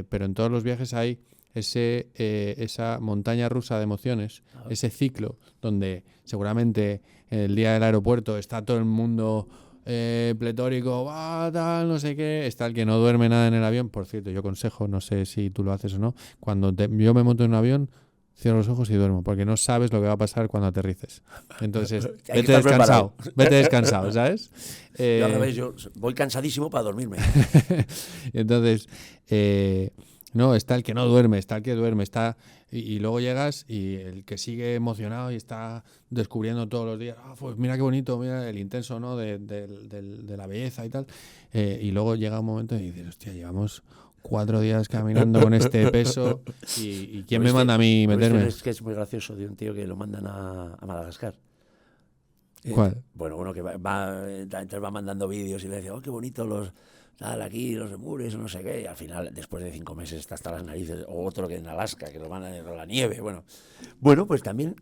pero en todos los viajes hay esa montaña rusa de emociones, ese ciclo donde seguramente el día del aeropuerto está todo el mundo pletórico, tal, no sé qué, está el que no duerme nada en el avión. Por cierto, yo aconsejo, no sé si tú lo haces o no, cuando yo me monto en un avión, cierro los ojos y duermo, porque no sabes lo que va a pasar cuando aterrices. Entonces, vete descansado, ¿sabes? Yo al revés, yo voy cansadísimo para dormirme. Entonces, no, está el que no duerme, está el que duerme, y luego llegas y el que sigue emocionado y está descubriendo todos los días, pues mira qué bonito, mira el intenso, ¿no? de la belleza y tal. Y luego llega un momento y dices, hostia, llevamos 4 días caminando con este peso y ¿quién me manda a mí meterme? Es que es muy gracioso de un tío que lo mandan a Madagascar. ¿Cuál? Bueno, uno que entonces va mandando vídeos y le dice, qué bonito aquí los lemures, no sé qué, y al final, después de 5 meses, está hasta las narices. O otro que en Alaska, que lo van a la nieve. Bueno, pues también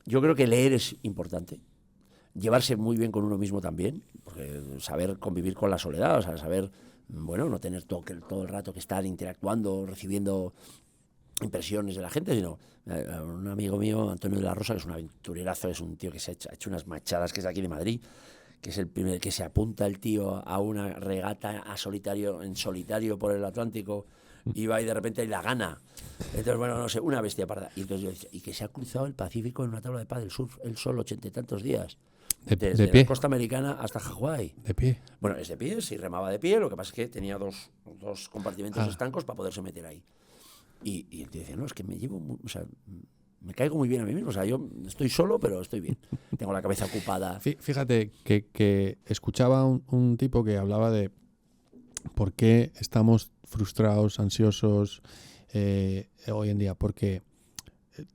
yo creo que leer es importante. Llevarse muy bien con uno mismo también, porque saber convivir con la soledad, o sea, saber, no tener todo el rato que estar interactuando, recibiendo impresiones de la gente, sino un amigo mío, Antonio de la Rosa, que es un aventurerazo, es un tío que se ha hecho unas machadas, que es aquí de Madrid, que es el primer que se apunta el tío a una regata en solitario por el Atlántico, y va y de repente y la gana. Entonces, no sé, una bestia parda. Y entonces yo decía, y que se ha cruzado el Pacífico en una tabla de paz del surf, él solo 80 y tantos días. Desde pie. La costa americana hasta Hawái. De pie. Bueno, es de pie, sí remaba de pie, lo que pasa es que tenía dos compartimentos estancos para poderse meter ahí. Y él te decía, no, es que me caigo muy bien a mí mismo. O sea, yo estoy solo, pero estoy bien. Tengo la cabeza ocupada. Fíjate que escuchaba un tipo que hablaba de por qué estamos frustrados, ansiosos hoy en día. Porque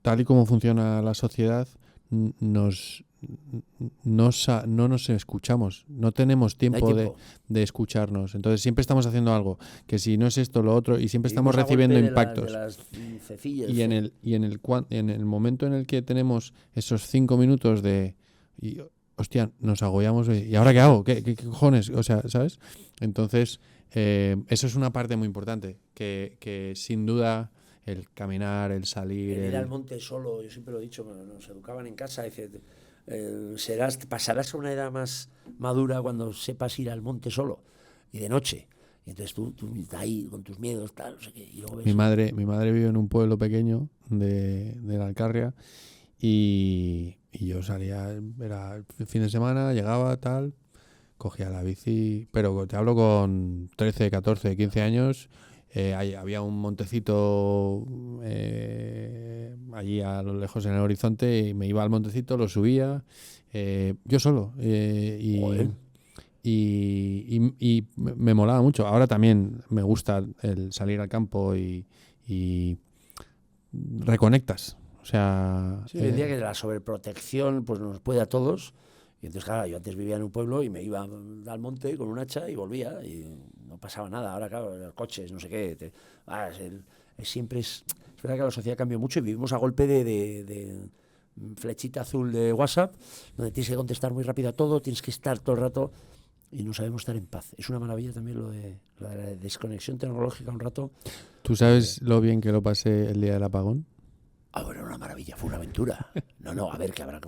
tal y como funciona la sociedad, no nos escuchamos, no tenemos tiempo de escucharnos. Entonces siempre estamos haciendo algo, que si no es esto, lo otro, y siempre estamos recibiendo impactos. Y en el momento en el que tenemos esos 5 minutos hostia, nos agobiamos, ¿y ahora qué hago? ¿Qué cojones? O sea, ¿sabes? Entonces, eso es una parte muy importante, que sin duda el caminar, el salir... El ir al monte solo, yo siempre lo he dicho, nos educaban en casa, pasarás a una edad más madura cuando sepas ir al monte solo y de noche. Y entonces tú estás ahí con tus miedos, tal, no sé qué. Y luego ves... Mi madre vive en un pueblo pequeño de la Alcarria y yo salía, era el fin de semana, llegaba, tal, cogía la bici, pero te hablo con 13, 14, 15 años... había un montecito allí a lo lejos en el horizonte, y me iba al montecito, lo subía, yo solo. Y me molaba mucho. Ahora también me gusta el salir al campo y reconectas. O sea, Sí, hoy en día que la sobreprotección pues nos puede a todos. Y entonces, claro, yo antes vivía en un pueblo y me iba al monte con un hacha y volvía y no pasaba nada. Ahora, claro, coches, no sé qué. Siempre es verdad que la sociedad cambió mucho y vivimos a golpe de flechita azul de WhatsApp, donde tienes que contestar muy rápido a todo, tienes que estar todo el rato y no sabemos estar en paz. Es una maravilla también lo de la desconexión tecnológica un rato. ¿Tú sabes lo bien que lo pasé el día del apagón? Bueno, una maravilla, fue una aventura. No, a ver, que habrá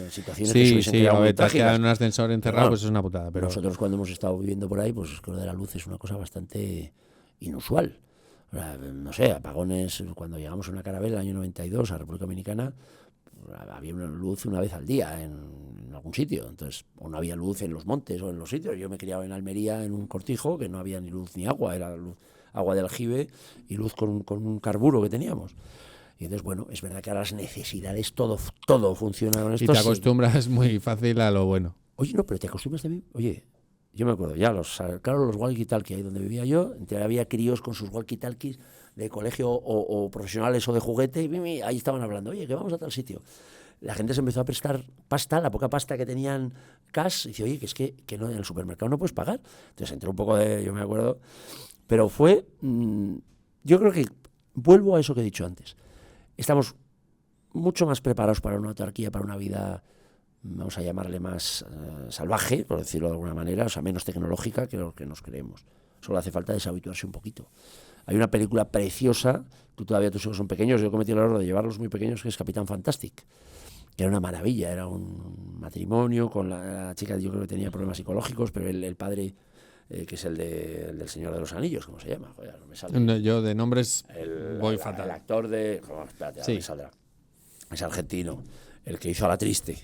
situaciones Sí, que a muy ver, te has quedado trágicas. en un ascensor encerrado, Pero pues es una putada. Pero nosotros cuando hemos estado viviendo por ahí, pues lo de la luz es una cosa bastante inusual. O sea, no sé, apagones, cuando llegamos a una caravela el año 92 a República Dominicana, había una luz una vez al día en algún sitio. Entonces, o no había luz en los montes o en los sitios. Yo me criaba en Almería en un cortijo que no había ni luz ni agua, era luz, agua de aljibe y luz con un carburo que teníamos. Y entonces, bueno, es verdad que a las necesidades todo funciona con esto. Y te acostumbras muy fácil a lo bueno. Oye, no, pero te acostumbras también. Oye, yo me acuerdo, ya los walkie-talkie ahí donde vivía yo, había críos con sus walkie-talkies de colegio o profesionales o de juguete, y ahí estaban hablando, oye, que vamos a tal sitio. La gente se empezó a prestar pasta, la poca pasta que tenían cash, y dice, oye, que es que no, en el supermercado no puedes pagar. Entonces entró un poco yo me acuerdo, pero fue, yo creo que vuelvo a eso que he dicho antes. Estamos mucho más preparados para una autarquía, para una vida, vamos a llamarle más salvaje, por decirlo de alguna manera, o sea, menos tecnológica que lo que nos creemos. Solo hace falta deshabituarse un poquito. Hay una película preciosa, tú todavía tus hijos son pequeños, yo cometí el error de llevarlos muy pequeños, que es Capitán Fantastic, que era una maravilla, era un matrimonio con la chica, yo creo que tenía problemas psicológicos, pero el padre, que es el del Señor de los Anillos, ¿cómo se llama? Joder, no me sale. Yo de nombres voy fatal. El actor de... espérate, sí. Me saldrá. Es argentino, el que hizo a La Triste.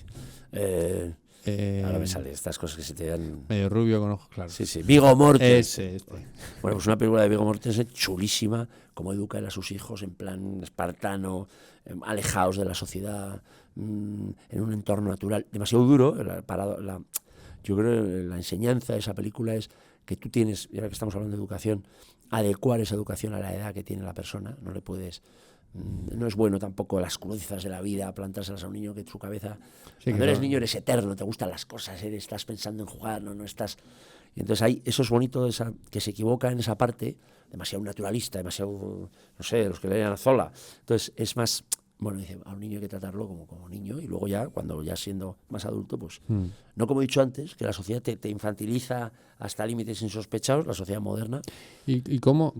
Ahora me sale estas cosas que se te dan... Medio rubio con ojos claros. Sí. Viggo Mortensen. Este. Bueno, pues una película de Viggo Mortensen chulísima, cómo educa a sus hijos en plan espartano, alejados de la sociedad, en un entorno natural. Demasiado duro. Yo creo que la enseñanza de esa película es que tú tienes, y ahora que estamos hablando de educación, adecuar esa educación a la edad que tiene la persona. No le puedes... No es bueno tampoco las cruzas de la vida, plantárselas a un niño que su cabeza... Sí, cuando eres niño eres eterno, te gustan las cosas, estás pensando en jugar, no estás... Y entonces eso es bonito, que se equivoca en esa parte, demasiado naturalista, demasiado, no sé, los que leen a Zola. Entonces es más... Bueno, dice, a un niño hay que tratarlo como niño y luego ya, cuando ya siendo más adulto, pues no como he dicho antes, que la sociedad te infantiliza hasta límites insospechados, la sociedad moderna. ¿Y cómo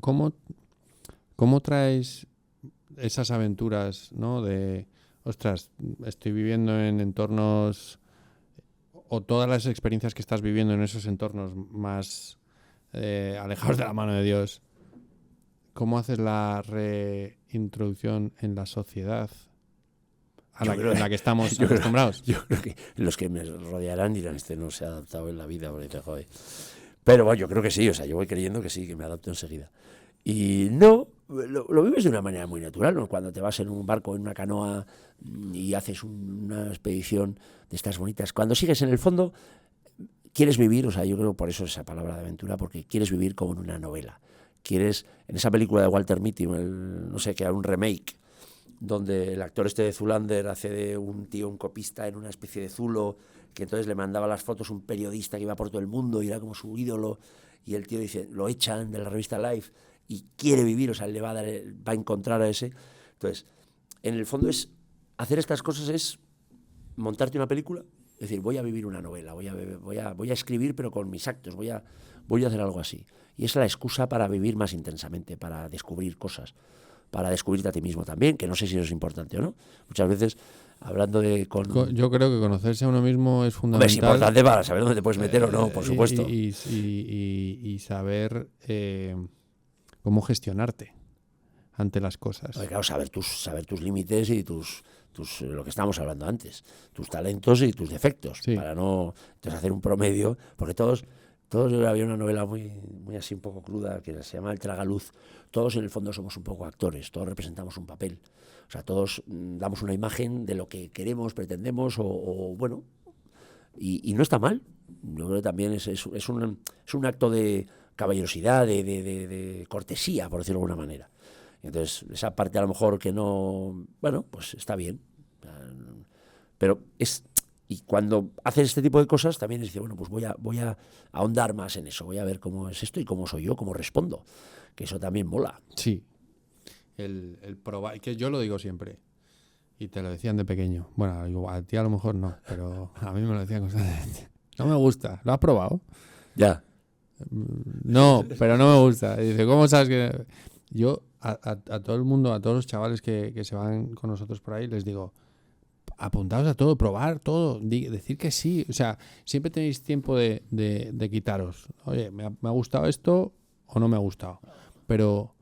traes esas aventuras, ¿no? De, ostras, estoy viviendo en entornos, o todas las experiencias que estás viviendo en esos entornos más alejados de la mano de Dios, ¿cómo haces la reintroducción en la sociedad en la que estamos acostumbrados? Yo creo que los que me rodearán dirán, este no se ha adaptado en la vida, porque te jode. Pero bueno, yo creo que sí, o sea, yo voy creyendo que sí, que me adapto enseguida. Y no, lo vives de una manera muy natural, ¿no? Cuando te vas en un barco, en una canoa y haces una expedición de estas bonitas. Cuando sigues en el fondo, quieres vivir, o sea, yo creo por eso esa palabra de aventura, porque quieres vivir como en una novela. Quieres, en esa película de Walter Mitty, no sé, que era un remake, donde el actor de Zoolander hace de un tío, un copista en una especie de zulo, que entonces le mandaba las fotos a un periodista que iba por todo el mundo y era como su ídolo, y el tío dice, lo echan de la revista Life y quiere vivir, o sea, le va a encontrar a ese. Entonces, en el fondo hacer estas cosas es montarte una película, es decir, voy a vivir una novela, voy a escribir pero con mis actos, voy a hacer algo así. Y es la excusa para vivir más intensamente, para descubrir cosas, para descubrirte a ti mismo también, que no sé si eso es importante o no. Muchas veces, hablando de... Yo creo que conocerse a uno mismo es fundamental. Es importante para saber dónde te puedes meter o no, por supuesto. Y saber cómo gestionarte ante las cosas. Oye, claro, saber tus límites y lo que estábamos hablando antes, tus talentos y tus defectos, sí. Para no entonces hacer un promedio, porque todos, Todos, había una novela muy así, un poco cruda, que se llama El tragaluz. Todos en el fondo somos un poco actores, todos representamos un papel. O sea, todos damos una imagen de lo que queremos, pretendemos, o bueno, y no está mal. Yo creo que también es un acto de caballerosidad, de cortesía, por decirlo de alguna manera. Entonces, esa parte a lo mejor que no, bueno, pues está bien. Pero y cuando haces este tipo de cosas, también dices, bueno, pues voy a ahondar más en eso, voy a ver cómo es esto y cómo soy yo, cómo respondo. Que eso también mola. Sí, el probar, que yo lo digo siempre, y te lo decían de pequeño. Bueno, a ti a lo mejor no, pero a mí me lo decían constantemente. No me gusta, ¿lo has probado? Ya. No, pero no me gusta. Y dice, ¿cómo sabes que...? Yo a todo el mundo, a todos los chavales que se van con nosotros por ahí, les digo, apuntaos a todo, probar todo, decir que sí. O sea, siempre tenéis tiempo de quitaros. Oye, ¿me ha gustado esto o no me ha gustado? Pero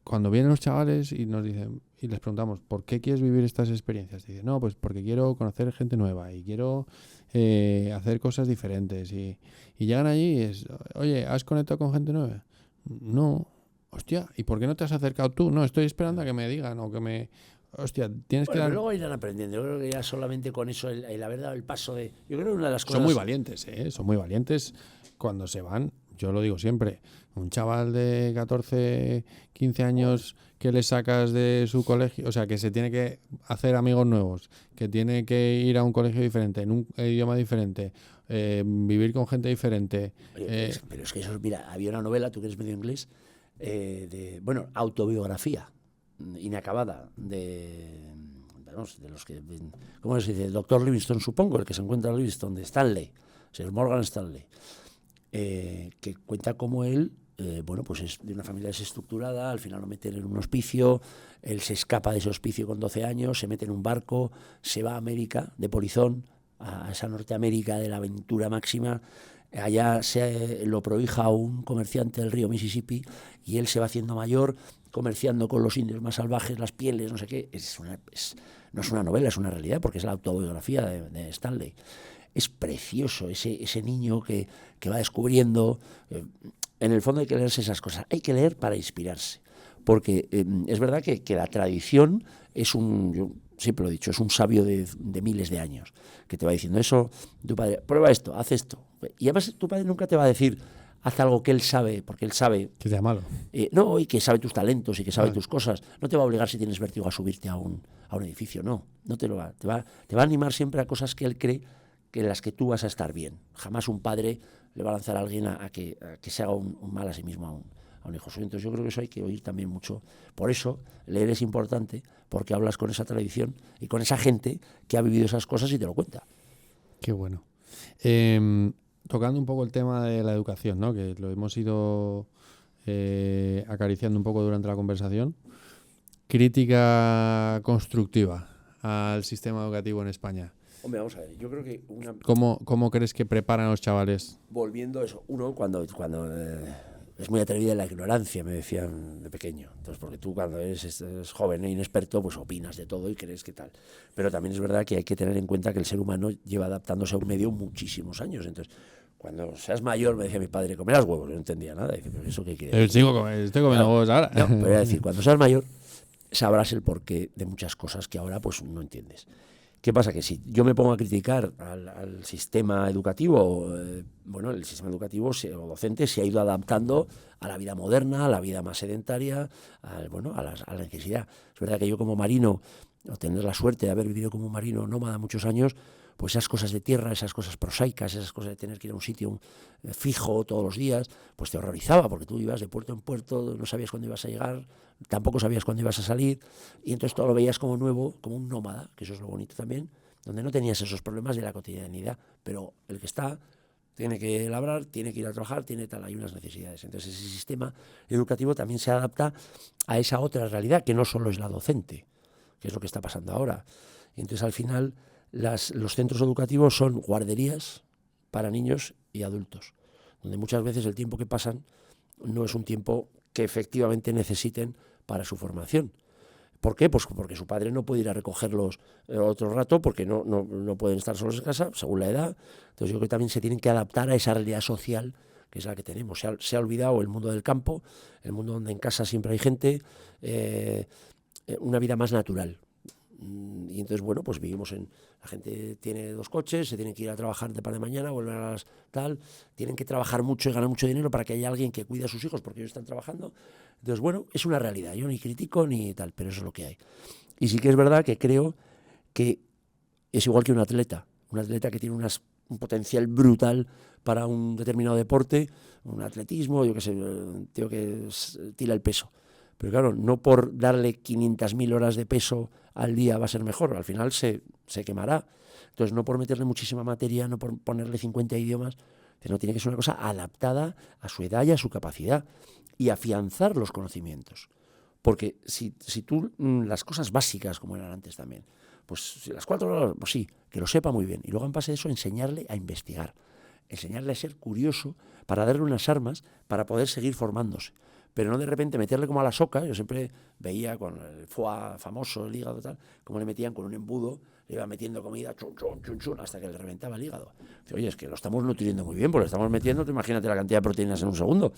cuando vienen los chavales y nos dicen, y les preguntamos, ¿por qué quieres vivir estas experiencias? Dicen, no, pues porque quiero conocer gente nueva y quiero hacer cosas diferentes. Y llegan allí y es, oye, ¿has conectado con gente nueva? No. Hostia, ¿y por qué no te has acercado tú? No, estoy esperando a que me digan o que me... Hostia, tienes que Bueno, dar... pero luego irán aprendiendo. Yo creo que ya solamente con eso, el haber dado el paso de... Yo creo que una de las cosas... Son muy valientes, ¿eh? Son muy valientes cuando se van. Yo lo digo siempre. Un chaval de 14, 15 años que le sacas de su colegio, o sea, que se tiene que hacer amigos nuevos, que tiene que ir a un colegio diferente, en un idioma diferente, vivir con gente diferente. Oye, pero es que eso, mira, había una novela, tú que eres medio inglés, bueno, autobiografía inacabada de los que, ¿cómo se dice? El doctor Livingstone, supongo, el que se encuentra en Livingstone, de Stanley, señor Morgan Stanley, que cuenta cómo él, bueno, pues es de una familia desestructurada, al final lo meten en un hospicio, él se escapa de ese hospicio con 12 años, se mete en un barco, se va a América, de polizón, a esa Norteamérica de la aventura máxima. Allá lo prohija un comerciante del río Mississippi y él se va haciendo mayor comerciando con los indios más salvajes, las pieles, no sé qué. No es una novela, es una realidad, porque es la autobiografía de Stanley. Es precioso ese niño que va descubriendo. En el fondo hay que leerse esas cosas. Hay que leer para inspirarse. Porque es verdad que la tradición es yo siempre lo he dicho, es un sabio de miles de años, que te va diciendo eso, tu padre, prueba esto, haz esto. Y además tu padre nunca te va a decir, haz algo que él sabe, porque él sabe... Que sea malo. No, y que sabe tus talentos y que sabe tus cosas. No te va a obligar si tienes vértigo a subirte a un edificio, no te lo va. Te va a animar siempre a cosas que él cree que en las que tú vas a estar bien. Jamás un padre le va a lanzar a alguien a que se haga un mal a sí mismo a un hijo suyo. Entonces yo creo que eso hay que oír también mucho. Por eso leer es importante, porque hablas con esa tradición y con esa gente que ha vivido esas cosas y te lo cuenta. Qué bueno. Tocando un poco el tema de la educación, ¿no? Que lo hemos ido acariciando un poco durante la conversación. Crítica constructiva al sistema educativo en España. Hombre, vamos a ver, yo creo que ¿Cómo crees que preparan a los chavales? Volviendo a eso, uno cuando es muy atrevida en la ignorancia, me decían de pequeño. Entonces, porque tú cuando eres joven e inexperto, pues opinas de todo y crees que tal. Pero también es verdad que hay que tener en cuenta que el ser humano lleva adaptándose a un medio muchísimos años. Entonces, cuando seas mayor, me decía mi padre, comerás huevos. Yo no entendía nada. Dice, ¿pero eso qué quiere decir? Estoy comiendo huevos ahora. No, pero era decir, cuando seas mayor, sabrás el porqué de muchas cosas que ahora pues no entiendes. ¿Qué pasa? Que si yo me pongo a criticar al sistema educativo, bueno, el sistema educativo o docente se ha ido adaptando a la vida moderna, a la vida más sedentaria, a la necesidad. Es verdad que yo como marino, o tener la suerte de haber vivido como marino nómada muchos años, pues esas cosas de tierra, esas cosas prosaicas, esas cosas de tener que ir a un sitio fijo todos los días, pues te horrorizaba, porque tú ibas de puerto en puerto, no sabías cuándo ibas a llegar, tampoco sabías cuándo ibas a salir, y entonces todo lo veías como nuevo, como un nómada, que eso es lo bonito también, donde no tenías esos problemas de la cotidianidad, pero el que está tiene que labrar, tiene que ir a trabajar, hay unas necesidades. Entonces ese sistema educativo también se adapta a esa otra realidad, que no solo es la docente, que es lo que está pasando ahora. Y entonces al final los centros educativos son guarderías para niños y adultos, donde muchas veces el tiempo que pasan no es un tiempo que efectivamente necesiten para su formación. ¿Por qué? Pues porque su padre no puede ir a recogerlos otro rato porque no pueden estar solos en casa, según la edad. Entonces yo creo que también se tienen que adaptar a esa realidad social que es la que tenemos. Se ha olvidado el mundo del campo, el mundo donde en casa siempre hay gente, una vida más natural. Y entonces, bueno, pues vivimos la gente tiene 2 coches, se tienen que ir a trabajar de par de mañana, vuelven a las tal, tienen que trabajar mucho y ganar mucho dinero para que haya alguien que cuide a sus hijos porque ellos están trabajando. Entonces, bueno, es una realidad, yo ni critico ni tal, pero eso es lo que hay. Y sí que es verdad que creo que es igual que un atleta que tiene un potencial brutal para un determinado deporte, un atletismo, yo qué sé, un tío que tira el peso. Pero claro, no por darle 500.000 horas de peso al día va a ser mejor, al final se quemará. Entonces, no por meterle muchísima materia, no por ponerle 50 idiomas, no tiene que ser una cosa adaptada a su edad y a su capacidad y afianzar los conocimientos. Porque si tú, las cosas básicas como eran antes también, pues si las 4 horas, pues sí, que lo sepa muy bien. Y luego en base a eso enseñarle a investigar, enseñarle a ser curioso para darle unas armas para poder seguir formándose. Pero no de repente meterle como a la soca. Yo siempre veía con el foie famoso, el hígado tal, como le metían con un embudo, le iba metiendo comida, chun, chun, chun, chun, hasta que le reventaba el hígado. Dice, oye, es que lo estamos nutriendo muy bien, porque lo estamos metiendo, tú imagínate la cantidad de proteínas en un segundo,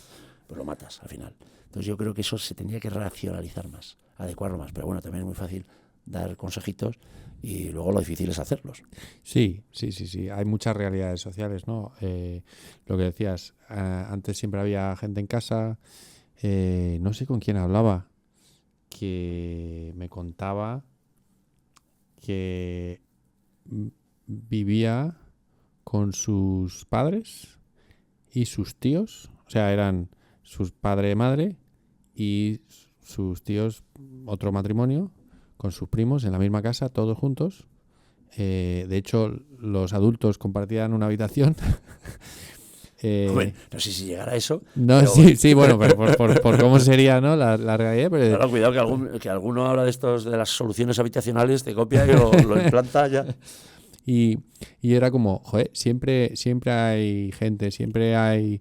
pues lo matas al final. Entonces yo creo que eso se tendría que racionalizar más, adecuarlo más. Pero bueno, también es muy fácil dar consejitos y luego lo difícil es hacerlos. Sí. Hay muchas realidades sociales, ¿no? Lo que decías, antes siempre había gente en casa. No sé con quién hablaba, que me contaba que vivía con sus padres y sus tíos, o sea, eran sus padre y madre y sus tíos, otro matrimonio, con sus primos en la misma casa, todos juntos. De hecho, los adultos compartían una habitación. Bueno, no sé si llegará a eso. No, sí, bueno, pero por cómo sería, ¿no? La realidad. Pero... Claro, cuidado que alguno habla de las soluciones habitacionales, te copia y lo implanta ya. Y era como, joder, siempre hay gente, siempre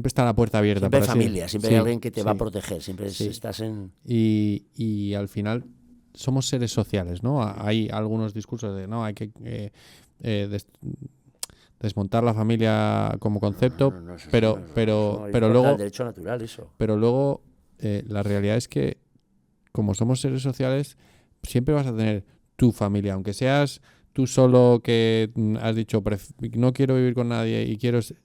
está la puerta abierta. Siempre hay familia, siempre hay alguien que te va a proteger, siempre estás en... Y al final somos seres sociales, ¿no? Hay algunos discursos de, no, hay que desmontar la familia como concepto, pero luego el derecho natural, eso. Pero luego la realidad es que como somos seres sociales siempre vas a tener tu familia, aunque seas tú solo que has dicho no quiero vivir con nadie y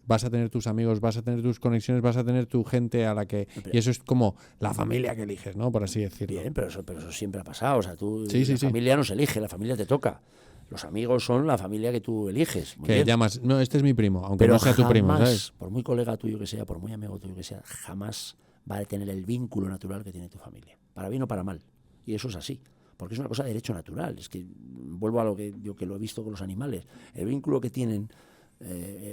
vas a tener tus amigos, vas a tener tus conexiones, vas a tener tu gente a la que... Y eso es como la familia que eliges, ¿no? Por así decirlo. Bien, pero eso siempre ha pasado. O sea, la familia no se elige, la familia te toca. Los amigos son la familia que tú eliges. Muy que bien. Llamas, no, este es mi primo, aunque pero no sea tu primo, ¿sabes? Por muy colega tuyo que sea, por muy amigo tuyo que sea, jamás va a tener el vínculo natural que tiene tu familia. Para bien o para mal. Y eso es así. Porque es una cosa de derecho natural. Es que vuelvo a lo que yo que lo he visto con los animales. El vínculo que tienen,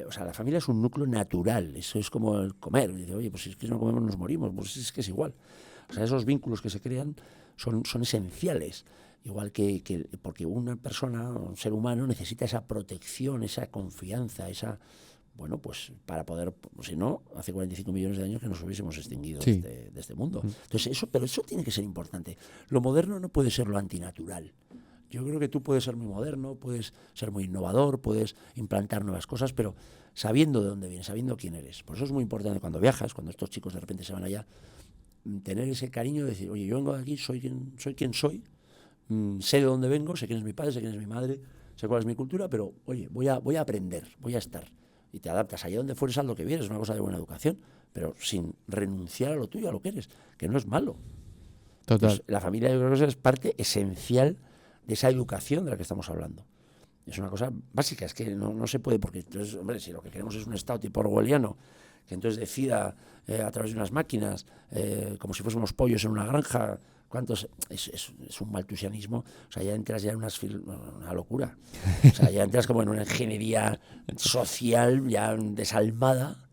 o sea, la familia es un núcleo natural. Eso es como el comer. Dice, oye, pues si es que no comemos nos morimos. Pues es que es igual. O sea, esos vínculos que se crean son esenciales. Igual que porque una persona, un ser humano, necesita esa protección, esa confianza, bueno, pues para poder, si no, hace 45 millones de años que nos hubiésemos extinguido de este mundo. Entonces, pero eso tiene que ser importante. Lo moderno no puede ser lo antinatural. Yo creo que tú puedes ser muy moderno, puedes ser muy innovador, puedes implantar nuevas cosas, pero sabiendo de dónde vienes, sabiendo quién eres. Por eso es muy importante cuando viajas, cuando estos chicos de repente se van allá, tener ese cariño de decir, oye, yo vengo de aquí, soy quien soy, sé de dónde vengo, sé quién es mi padre, sé quién es mi madre, sé cuál es mi cultura, pero oye, voy a aprender, voy a estar. Y te adaptas allá donde fueres a lo que vienes, es una cosa de buena educación, pero sin renunciar a lo tuyo, a lo que eres, que no es malo. Total. Entonces, la familia yo creo que es parte esencial de esa educación de la que estamos hablando. Es una cosa básica, es que no se puede, porque entonces, hombre, si lo que queremos es un Estado tipo orwelliano, que entonces decida a través de unas máquinas, como si fuésemos pollos en una granja, ¿cuántos? Es un maltusianismo. O sea, ya entras ya en una locura. O sea, ya entras como en una ingeniería social ya desalmada.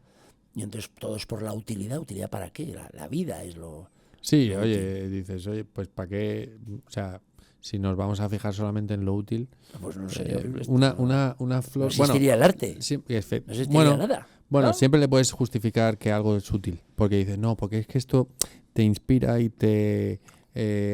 Y entonces todo es por la utilidad. ¿Utilidad para qué? La vida es lo... Sí, oye, dices, oye, pues ¿para qué? O sea, si nos vamos a fijar solamente en lo útil... Pues no sé. Una flor... No existiría el arte. Sí, no existiría nada. Bueno, ¿no? Siempre le puedes justificar que algo es útil. Porque dices, no, porque es que esto te inspira y te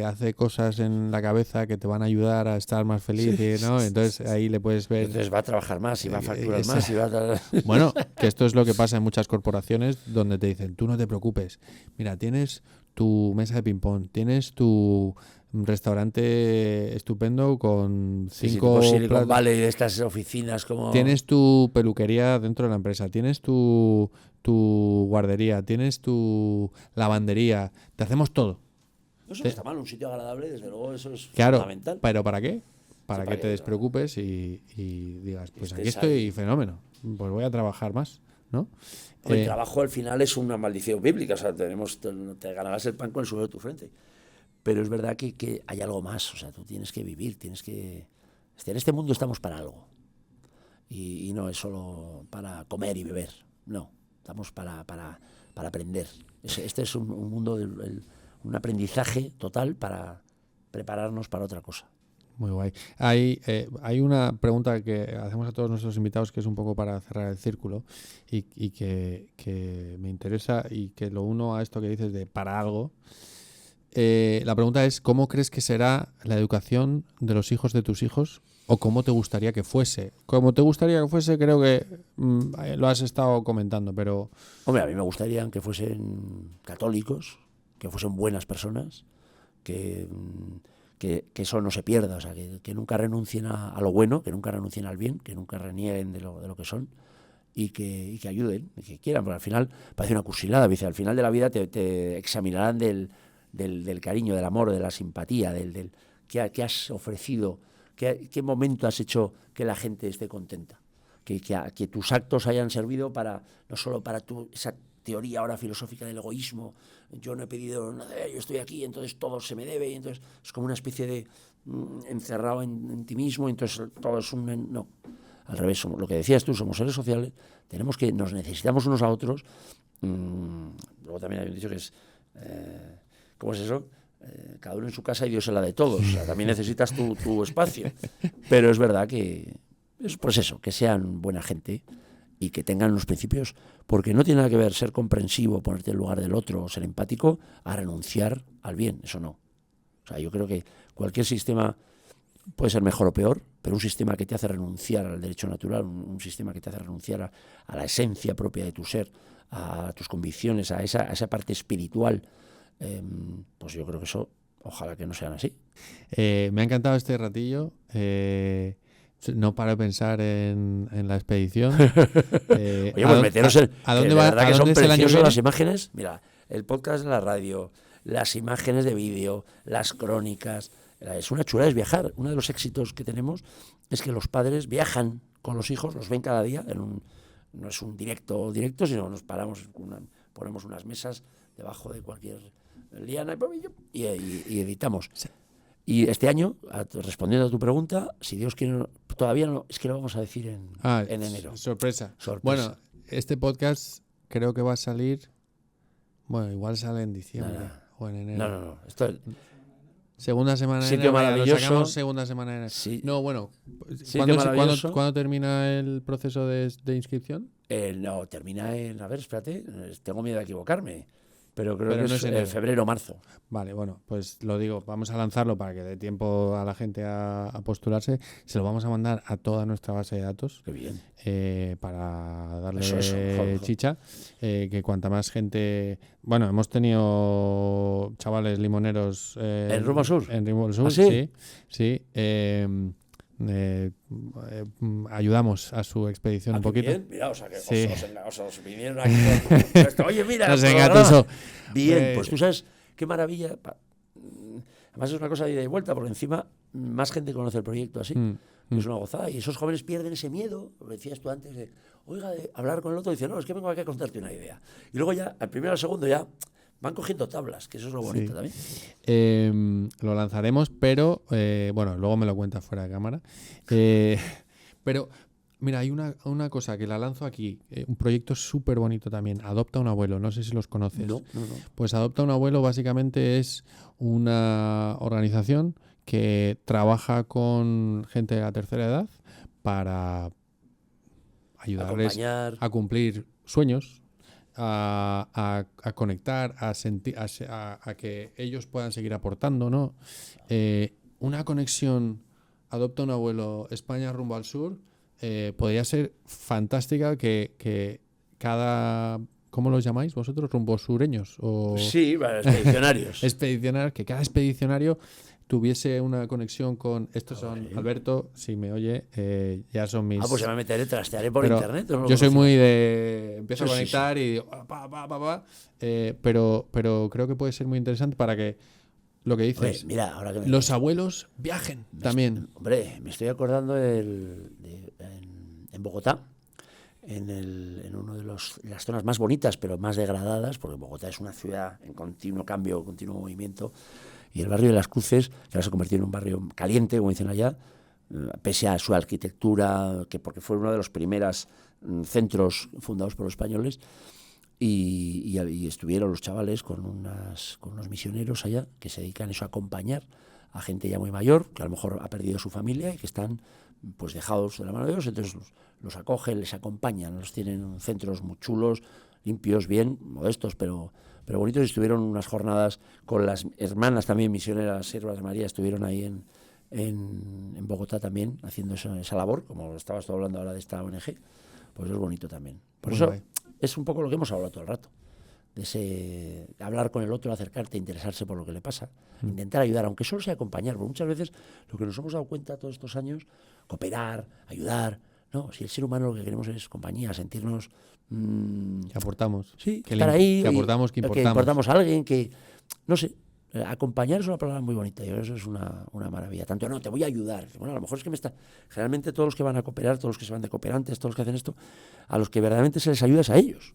hace cosas en la cabeza que te van a ayudar a estar más feliz, ¿no? Entonces ahí le puedes ver... Entonces va a trabajar más y va a facturar más y va a... Bueno, que esto es lo que pasa en muchas corporaciones donde te dicen, tú no te preocupes, mira, tienes tu mesa de ping-pong, tienes tu restaurante estupendo con 5 Silicon Valley, de estas oficinas como... Tienes tu peluquería dentro de la empresa, tienes tu guardería, tienes tu lavandería, te hacemos todo. Eso no está mal, un sitio agradable, desde luego eso es Claro, fundamental. ¿pero para qué? Para Sí, que te despreocupes y digas, pues aquí estoy ahí. fenómeno, pues voy a trabajar más, ¿no? El trabajo al final es una maldición bíblica, o sea, te ganarás el pan con el sudor de tu frente. Pero es verdad que hay algo más, o sea, tú tienes que vivir, en este mundo estamos para algo. Y no es solo para comer y beber, no, estamos para aprender. Este es un mundo, un aprendizaje total para prepararnos para otra cosa. Muy guay. Hay una pregunta que hacemos a todos nuestros invitados que es un poco para cerrar el círculo y que me interesa y que lo uno a esto que dices de para algo. La pregunta es, ¿cómo crees que será la educación de los hijos de tus hijos? ¿O cómo te gustaría que fuese? Como te gustaría que fuese, creo que lo has estado comentando, pero... Hombre, a mí me gustaría que fuesen católicos, que fuesen buenas personas, que eso no se pierda, o sea, que nunca renuncien a lo bueno, que nunca renuncien al bien, que nunca renieguen de lo que son y que ayuden, y que quieran, porque al final parece una cursilada, dice, al final de la vida te examinarán del cariño, del amor, de la simpatía, del qué has ofrecido, qué momento has hecho que la gente esté contenta, que tus actos hayan servido para no solo para esa teoría ahora filosófica del egoísmo, yo no he pedido nada, yo estoy aquí, entonces todo se me debe, y entonces es como una especie de encerrado en ti mismo, entonces todo es un... No, al revés, lo que decías tú, somos seres sociales, nos necesitamos unos a otros. Luego también hay un dicho que es... ¿Cómo es eso? Cada uno en su casa y Dios en la de todos. O sea, también necesitas tu espacio. Pero es verdad que es pues eso, que sean buena gente y que tengan los principios, porque no tiene nada que ver ser comprensivo, ponerte en el lugar del otro, ser empático, a renunciar al bien. Eso no. O sea, yo creo que cualquier sistema puede ser mejor o peor, pero un sistema que te hace renunciar al derecho natural, un sistema que te hace renunciar a la esencia propia de tu ser, a tus convicciones, a esa parte espiritual, pues yo creo que eso, ojalá que no sean así. Me ha encantado este ratillo. No paro de pensar en la expedición. Oye, pues meteros en... ¿A dónde va? va? De verdad ¿A que son dónde es el año que preciosas viene? las imágenes. Mira, el podcast de la radio, las imágenes de vídeo, las crónicas. Es una chulada, es viajar. Uno de los éxitos que tenemos es que los padres viajan con los hijos, los ven cada día. No es un directo, sino nos paramos, ponemos unas mesas debajo de cualquier liana y editamos. Sí. Y este año, respondiendo a tu pregunta, si Dios quiere, todavía no, es que lo vamos a decir en enero. Sorpresa. Bueno, este podcast creo que va a salir, bueno, igual sale en diciembre o en enero. No. Esto es, segunda semana de enero. Maravilloso. Lo sacamos segunda semana de enero. Sí. No, bueno. ¿Cuándo termina el proceso de inscripción? No, termina en... A ver, espérate, tengo miedo de equivocarme. Pero creo que es en febrero o marzo. Vale, bueno, pues lo digo, vamos a lanzarlo para que dé tiempo a la gente a postularse. Se lo vamos a mandar a toda nuestra base de datos. Qué bien. Para darle chicha. Que cuanta más gente... Bueno, hemos tenido chavales limoneros... ¿En Rumbo Sur? En Rumbo Sur, ¿Ah, sí? Sí. Ayudamos a su expedición un poquito. Bien, mira, o sea, que sí. os vinieron aquí con... Oye, mira, nos engatusó. Bien, pues tú sabes qué maravilla. Además es una cosa de ida y vuelta, porque encima más gente conoce el proyecto así. Es una gozada. Y esos jóvenes pierden ese miedo, lo decías tú antes, de hablar con el otro, y dice, no, es que vengo aquí a contarte una idea. Y luego ya, al primero al segundo ya van cogiendo tablas, que eso es lo bonito también. Lo lanzaremos, pero bueno, luego me lo cuentas fuera de cámara. Pero mira, hay una cosa que la lanzo aquí, un proyecto súper bonito también, Adopta un Abuelo, no sé si los conoces. No. Pues Adopta un Abuelo básicamente es una organización que trabaja con gente de la tercera edad para ayudarles a cumplir sueños. a conectar, a sentir, a que ellos puedan seguir aportando, ¿no? Una conexión Adopta un Abuelo España rumbo al sur podría ser fantástica que cada... ¿Cómo los llamáis vosotros? ¿Rumbosureños? O... Sí, expedicionarios. Expedicionarios, que cada expedicionario tuviese una conexión con... Estos son, Vale. Alberto, si me oye, ya son mis... Pues ya me meteré, trastearé por Pero internet. ¿No? yo soy muy de... Empiezo Sí, a conectar y digo, pero creo que puede ser muy interesante para que, lo que dices, Oye, mira, ahora que me los abuelos viajen también. Hombre, me estoy acordando en Bogotá, en una de las zonas más bonitas, pero más degradadas, porque Bogotá es una ciudad en continuo cambio, continuo movimiento, y el barrio de Las Cruces, que ahora se ha convertido en un barrio caliente, como dicen allá, pese a su arquitectura, porque fue uno de los primeros centros fundados por los españoles, y estuvieron los chavales con unos misioneros allá que se dedican a eso, a acompañar a gente ya muy mayor, que a lo mejor ha perdido su familia y que están pues dejados de la mano de Dios, entonces los acogen, les acompañan, los tienen en centros muy chulos, limpios, bien, modestos, pero bonitos. Estuvieron unas jornadas con las hermanas también misioneras, Siervas de María, estuvieron ahí en Bogotá también, haciendo esa labor, como estabas tú hablando ahora de esta ONG, pues es bonito también. Por eso es un poco lo que hemos hablado todo el rato, de hablar con el otro, acercarte, interesarse por lo que le pasa, intentar ayudar, aunque solo sea acompañar, porque muchas veces lo que nos hemos dado cuenta todos estos años, cooperar, ayudar, no, si el ser humano lo que queremos es compañía, sentirnos... que aportamos. Sí, que estar ahí. Que aportamos, que importamos. Que importamos a alguien, que, no sé, acompañar es una palabra muy bonita, y eso es una maravilla. Tanto, no, te voy a ayudar. Bueno, a lo mejor es que generalmente todos los que van a cooperar, todos los que se van de cooperantes, todos los que hacen esto, a los que verdaderamente se les ayuda es a ellos.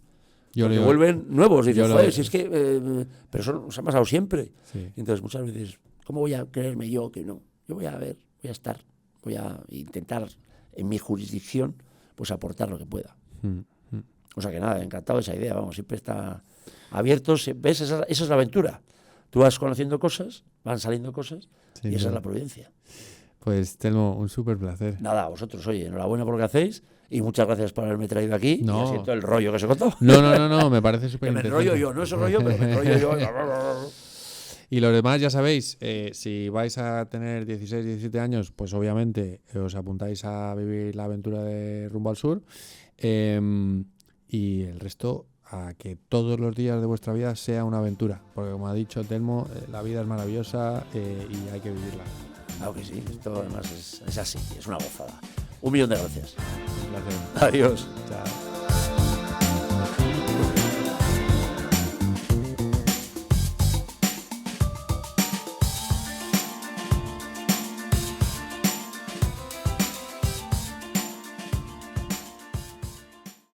Porque vuelven nuevos y dicen, joder, si es que... pero eso se ha pasado siempre. Sí. Entonces muchas veces, ¿cómo voy a creerme yo que no? Yo voy a estar, voy a intentar en mi jurisdicción pues aportar lo que pueda. O sea que nada, encantado de esa idea, vamos, siempre está abierto, ¿ves? Esa es la aventura. Tú vas conociendo cosas, van saliendo cosas, y esa es la providencia. Pues Telmo, un súper placer. Nada, a vosotros, oye, enhorabuena por lo que hacéis y muchas gracias por haberme traído aquí. No. Y siento el rollo que se contó. No, me parece súper Que me interesante. enrollo yo, no es el rollo, pero me enrollo yo. Y los demás, ya sabéis, si vais a tener 16, 17 años, pues obviamente os apuntáis a vivir la aventura de Rumbo al Sur. Y el resto, a que todos los días de vuestra vida sea una aventura. Porque como ha dicho Telmo, la vida es maravillosa y hay que vivirla. Claro que sí, esto además es así, es una gozada. 1.000.000 de gracias. Un placer. Adiós. Chao.